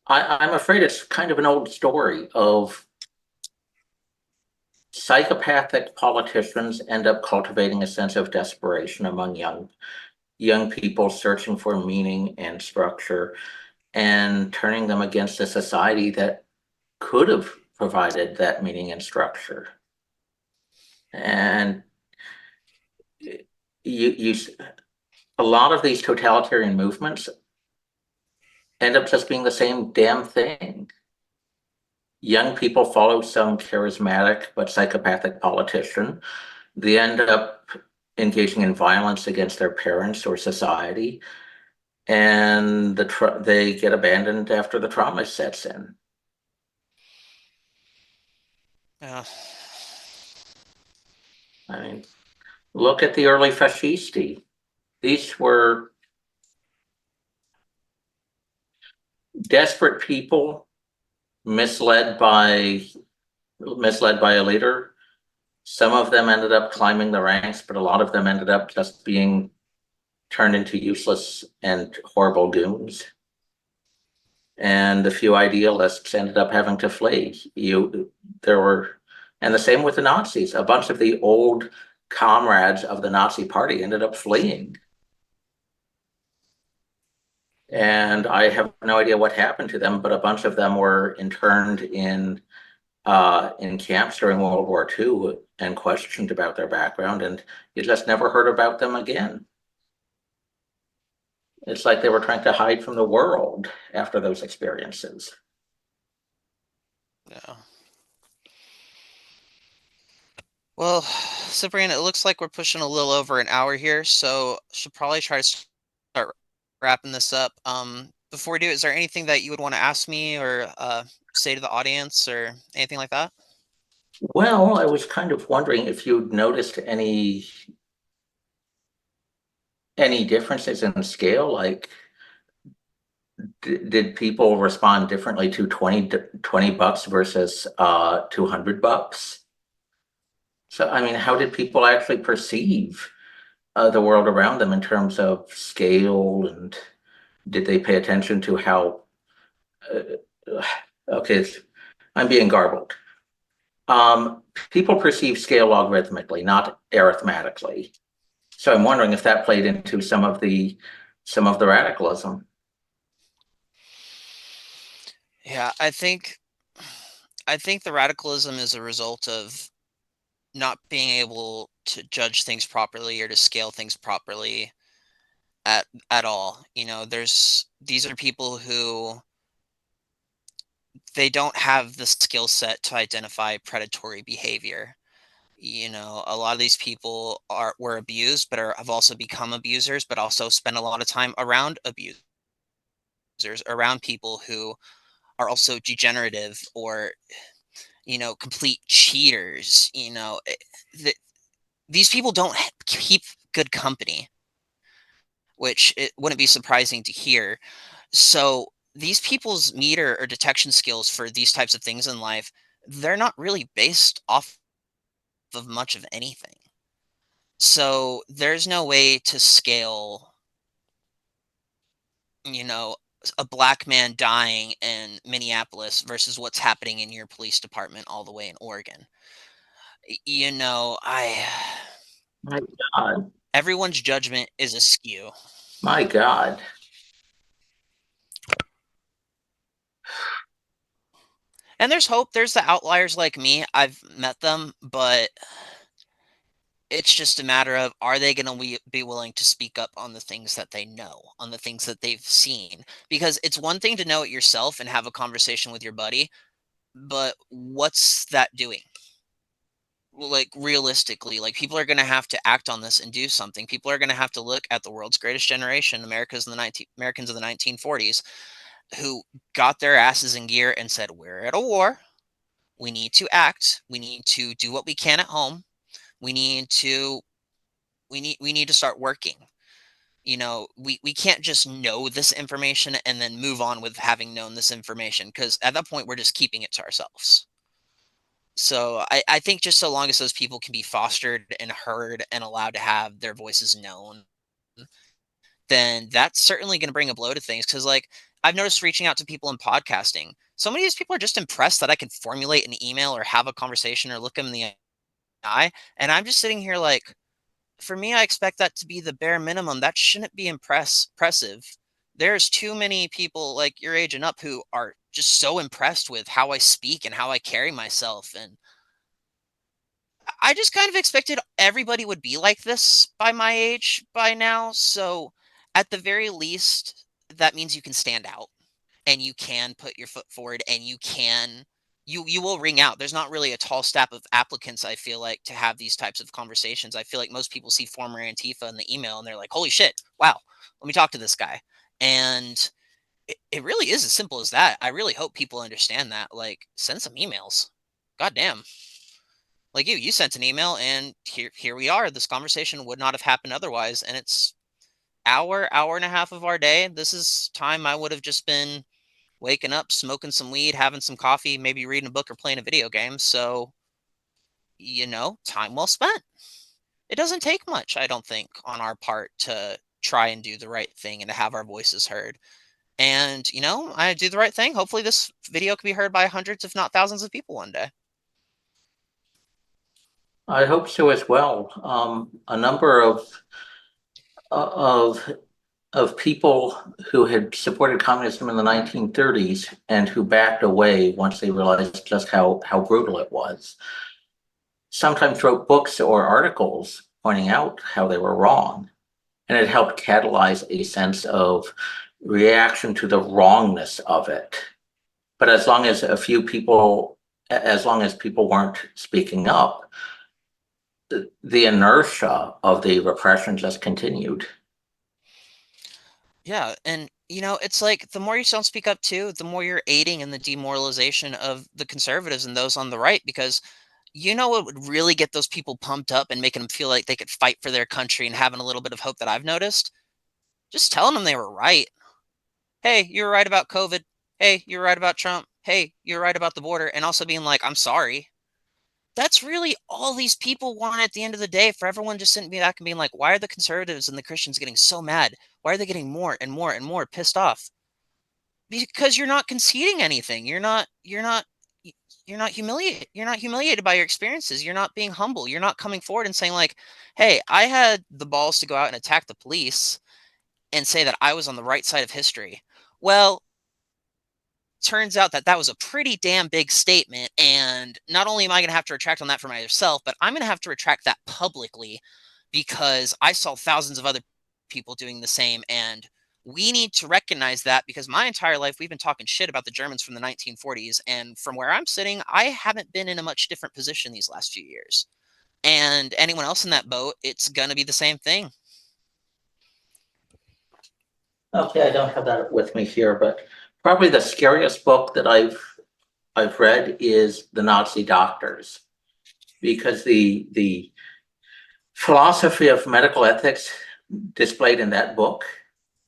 I'm afraid it's kind of an old story of psychopathic politicians end up cultivating a sense of desperation among young people searching for meaning and structure and turning them against a society that could have provided that meaning and structure. And you a lot of these totalitarian movements end up just being the same damn thing. Young people follow some charismatic but psychopathic politician. They end up engaging in violence against their parents or society, and they get abandoned after the trauma sets in. Yeah. I mean, look at the early fascisti. These were desperate people misled by misled by a leader. Some of them ended up climbing the ranks, but a lot of them ended up just being turned into useless and horrible goons. And the few idealists ended up having to flee. There were, and the same with the Nazis. A bunch of the old comrades of the Nazi party ended up fleeing. And I have no idea what happened to them, but a bunch of them were interned in camps during World War II and questioned about their background, and you just never heard about them again. It's like they were trying to hide from the world after those experiences. Yeah. Well, Cyprian, it looks like we're pushing a little over an hour here, so should probably try to start wrapping this up. Before we do, is there anything that you would want to ask me or say to the audience or anything like that? Well, I was kind of wondering if you'd noticed any differences in scale, like did people respond differently to $20 versus $200? So, I mean, how did people actually perceive the world around them in terms of scale, and did they pay attention to how? Uh, okay, I'm being garbled. People perceive scale logarithmically, not arithmetically. So I'm wondering if that played into some of the radicalism. Yeah, I think the radicalism is a result of not being able to judge things properly or to scale things properly at all. These are people who they don't have the skill set to identify predatory behavior. A lot of these people were abused, but have also become abusers, but also spend a lot of time around abusers, around people who are also degenerative or complete cheaters. Th- these people don't keep good company, which it wouldn't be surprising to hear. So these people's meter or detection skills for these types of things in life, they're not really based off of much of anything. So there's no way to scale, you know, a black man dying in Minneapolis versus what's happening in your police department all the way in Oregon. I My God, everyone's judgment is askew. my God. And there's hope. There's the outliers like me. I've met them, but it's just a matter of, are they going to be willing to speak up on the things that they know, on the things that they've seen? Because it's one thing to know it yourself and have a conversation with your buddy, but what's that doing? Like realistically, like people are going to have to act on this and do something. People are going to have to look at the world's greatest generation, Americans of the 1940s, who got their asses in gear and said, "We're at a war. We need to act. We need to do what we can at home. We need to we need to start working." We can't just know this information and then move on with having known this information, because at that point we're just keeping it to ourselves. So I think just so long as those people can be fostered and heard and allowed to have their voices known, then that's certainly going to bring a blow to things. Because, like, I've noticed reaching out to people in podcasting, so many of these people are just impressed that I can formulate an email or have a conversation or look them in the eye. And I'm just sitting here like, for me, I expect that to be the bare minimum. That shouldn't be impressive. There's too many people like your age and up who are just so impressed with how I speak and how I carry myself. And I just kind of expected everybody would be like this by my age by now. So at the very least, that means you can stand out and you can put your foot forward and you will ring out. There's not really a tall stack of applicants, I feel like, to have these types of conversations. I feel like most people see former Antifa in the email and they're like, holy shit, wow, let me talk to this guy. And it really is as simple as that. I really hope people understand that. Like, send some emails. God damn. Like you sent an email and here we are. This conversation would not have happened otherwise. And it's hour and a half of our day. This is time I would have just been waking up, smoking some weed, having some coffee, maybe reading a book or playing a video game. So, time well spent. It doesn't take much, I don't think, on our part to try and do the right thing and to have our voices heard. And, I do the right thing. Hopefully, this video can be heard by hundreds, if not thousands, of people one day. I hope so as well. A number of of people who had supported communism in the 1930s and who backed away once they realized just how brutal it was, sometimes wrote books or articles pointing out how they were wrong. And it helped catalyze a sense of reaction to the wrongness of it. But as long as people weren't speaking up, the inertia of the repression just continued. Yeah, and it's like the more you don't speak up too, the more you're aiding in the demoralization of the conservatives and those on the right, because what would really get those people pumped up and making them feel like they could fight for their country and having a little bit of hope that I've noticed? Just telling them they were right. hey, you were right about COVID. Hey, you were right about Trump. Hey, you're right about the border. And also being like, I'm sorry. That's really all these people want at the end of the day, for everyone just sitting back and being like, why are the conservatives and the Christians getting so mad? Why are they getting more and more and more pissed off? Because you're not conceding anything. You're not humiliated by your experiences. You're not being humble. You're not coming forward and saying like, "Hey, I had the balls to go out and attack the police and say that I was on the right side of history." Well, turns out that that was a pretty damn big statement, and not only am I going to have to retract on that for myself, but I'm going to have to retract that publicly because I saw thousands of other people doing the same. And we need to recognize that, because my entire life we've been talking shit about the Germans from the 1940s, and from where I'm sitting, I haven't been in a much different position these last few years. And anyone else in that boat, it's going to be the same thing. Okay, I don't have that with me here, but probably the scariest book that I've read is The Nazi Doctors, because the philosophy of medical ethics displayed in that book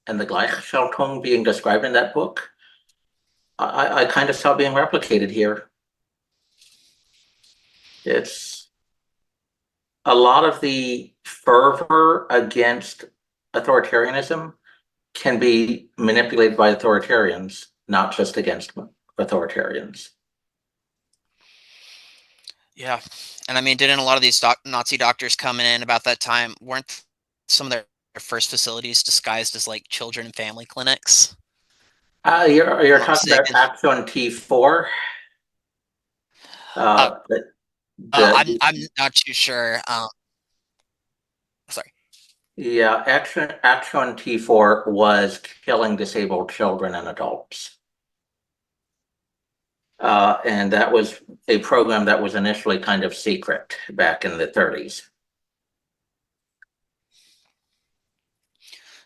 and the Gleichschaltung being described in that book, I kind of saw being replicated here. It's a lot of the fervor against authoritarianism can be manipulated by authoritarians, not just against authoritarians. Yeah. And I mean, didn't a lot of these Nazi doctors coming in about that time, weren't some of their first facilities disguised as like children and family clinics? If You're I'm not talking about mistaken. Action T4. Uh, Uh, the I'm not too sure. Sorry. Yeah, Action T4 was killing disabled children and adults. And that was a program that was initially kind of secret back in the 30s.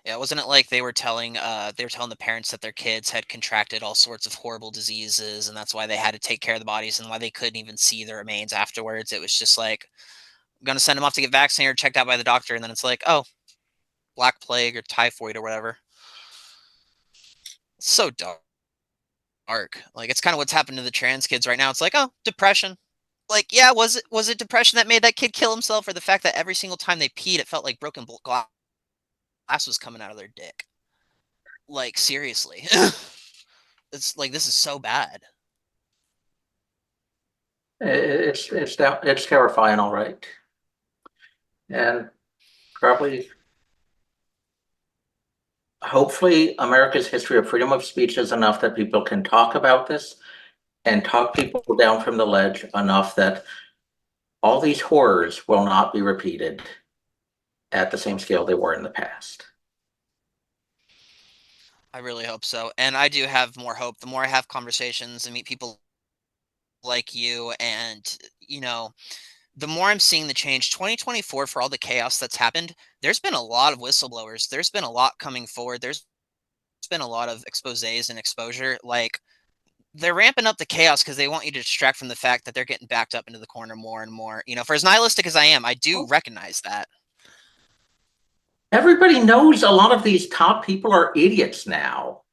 Yeah, wasn't it like they were telling the parents that their kids had contracted all sorts of horrible diseases, and that's why they had to take care of the bodies and why they couldn't even see the remains afterwards. It was just like, I'm gonna send them off to get vaccinated or checked out by the doctor, and then it's like, oh, black plague or typhoid or whatever. It's so dark. Like, it's kind of what's happened to the trans kids right now. It's like, oh, depression. Like, yeah, was it depression that made that kid kill himself, or the fact that every single time they peed, it felt like broken glass was coming out of their dick? Like, seriously. It's like, this is so bad. It's terrifying, all right, and probably hopefully America's history of freedom of speech is enough that people can talk about this and talk people down from the ledge enough that all these horrors will not be repeated at the same scale they were in the past. I really hope so. And I do have more hope. The more I have conversations and meet people like you, and, the more I'm seeing the change. 2024, for all the chaos that's happened, there's been a lot of whistleblowers. There's been a lot coming forward. There's been a lot of exposés and exposure. Like, they're ramping up the chaos because they want you to distract from the fact that they're getting backed up into the corner more and more. For as nihilistic as I am, I do recognize that. Everybody knows a lot of these top people are idiots now.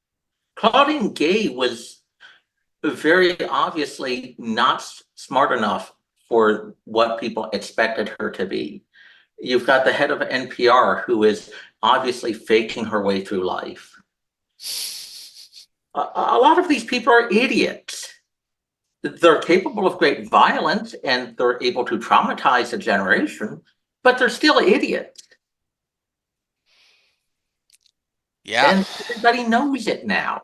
Claudine Gay was very obviously not smart enough for what people expected her to be. You've got the head of NPR who is obviously faking her way through life. A lot of these people are idiots. They're capable of great violence and they're able to traumatize a generation, but they're still idiots. Yeah. And everybody knows it now.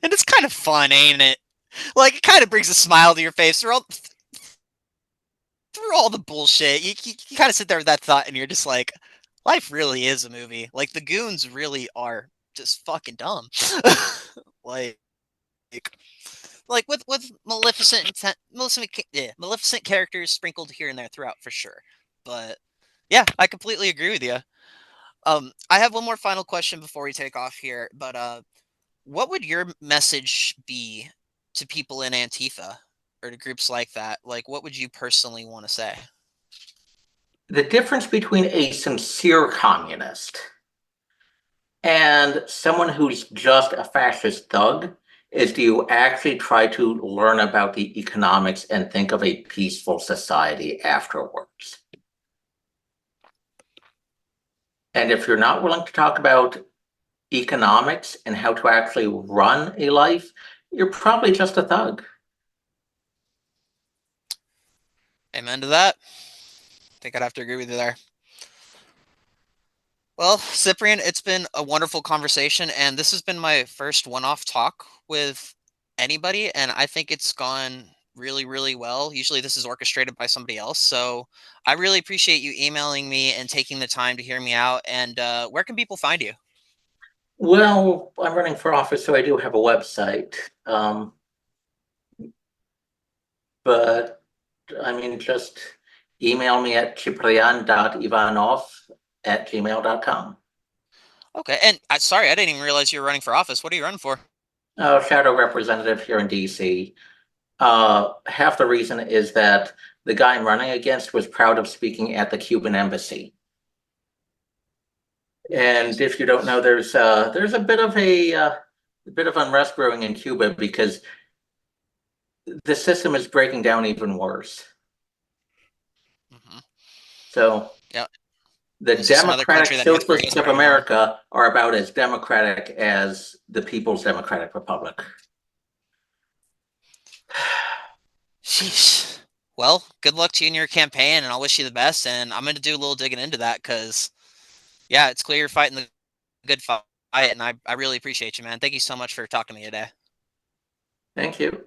And it's kind of fun, ain't it? Like, it kind of brings a smile to your face through all the bullshit. You kind of sit there with that thought, and you're just like, life really is a movie. Like, the goons really are just fucking dumb. like, with Maleficent characters sprinkled here and there throughout, for sure. But yeah, I completely agree with you. I have one more final question before we take off here. But what would your message be to people in Antifa or to groups like that? Like, what would you personally want to say? The difference between a sincere communist And someone who's just a fascist thug is, do you actually try to learn about the economics and think of a peaceful society afterwards? And if you're not willing to talk about economics and how to actually run a life, you're probably just a thug. Amen to that. I think I'd have to agree with you there. Well, Cyprian, it's been a wonderful conversation, and this has been my first one-off talk with anybody, and I think it's gone really, really well. Usually this is orchestrated by somebody else, so I really appreciate you emailing me and taking the time to hear me out. And where can people find you? Well, I'm running for office, so I do have a website. But I mean, just email me at ciprian.ivanov@gmail.com. Okay, and sorry, I didn't even realize you were running for office. What are you running for? Shadow representative here in DC. Half the reason is that the guy I'm running against was proud of speaking at the Cuban embassy. And if you don't know, there's a bit of unrest growing in Cuba because the system is breaking down even worse. Hmm. So Yeah, the it's just another Democratic country that North Socialists Korea's of bringing on. America are about as democratic as the People's Democratic Republic. Sheesh. Well, good luck to you in your campaign, and I'll wish you the best. And I'm going to do a little digging into that because, yeah, it's clear you're fighting the good fight, and I really appreciate you, man. Thank you so much for talking to me today. Thank you.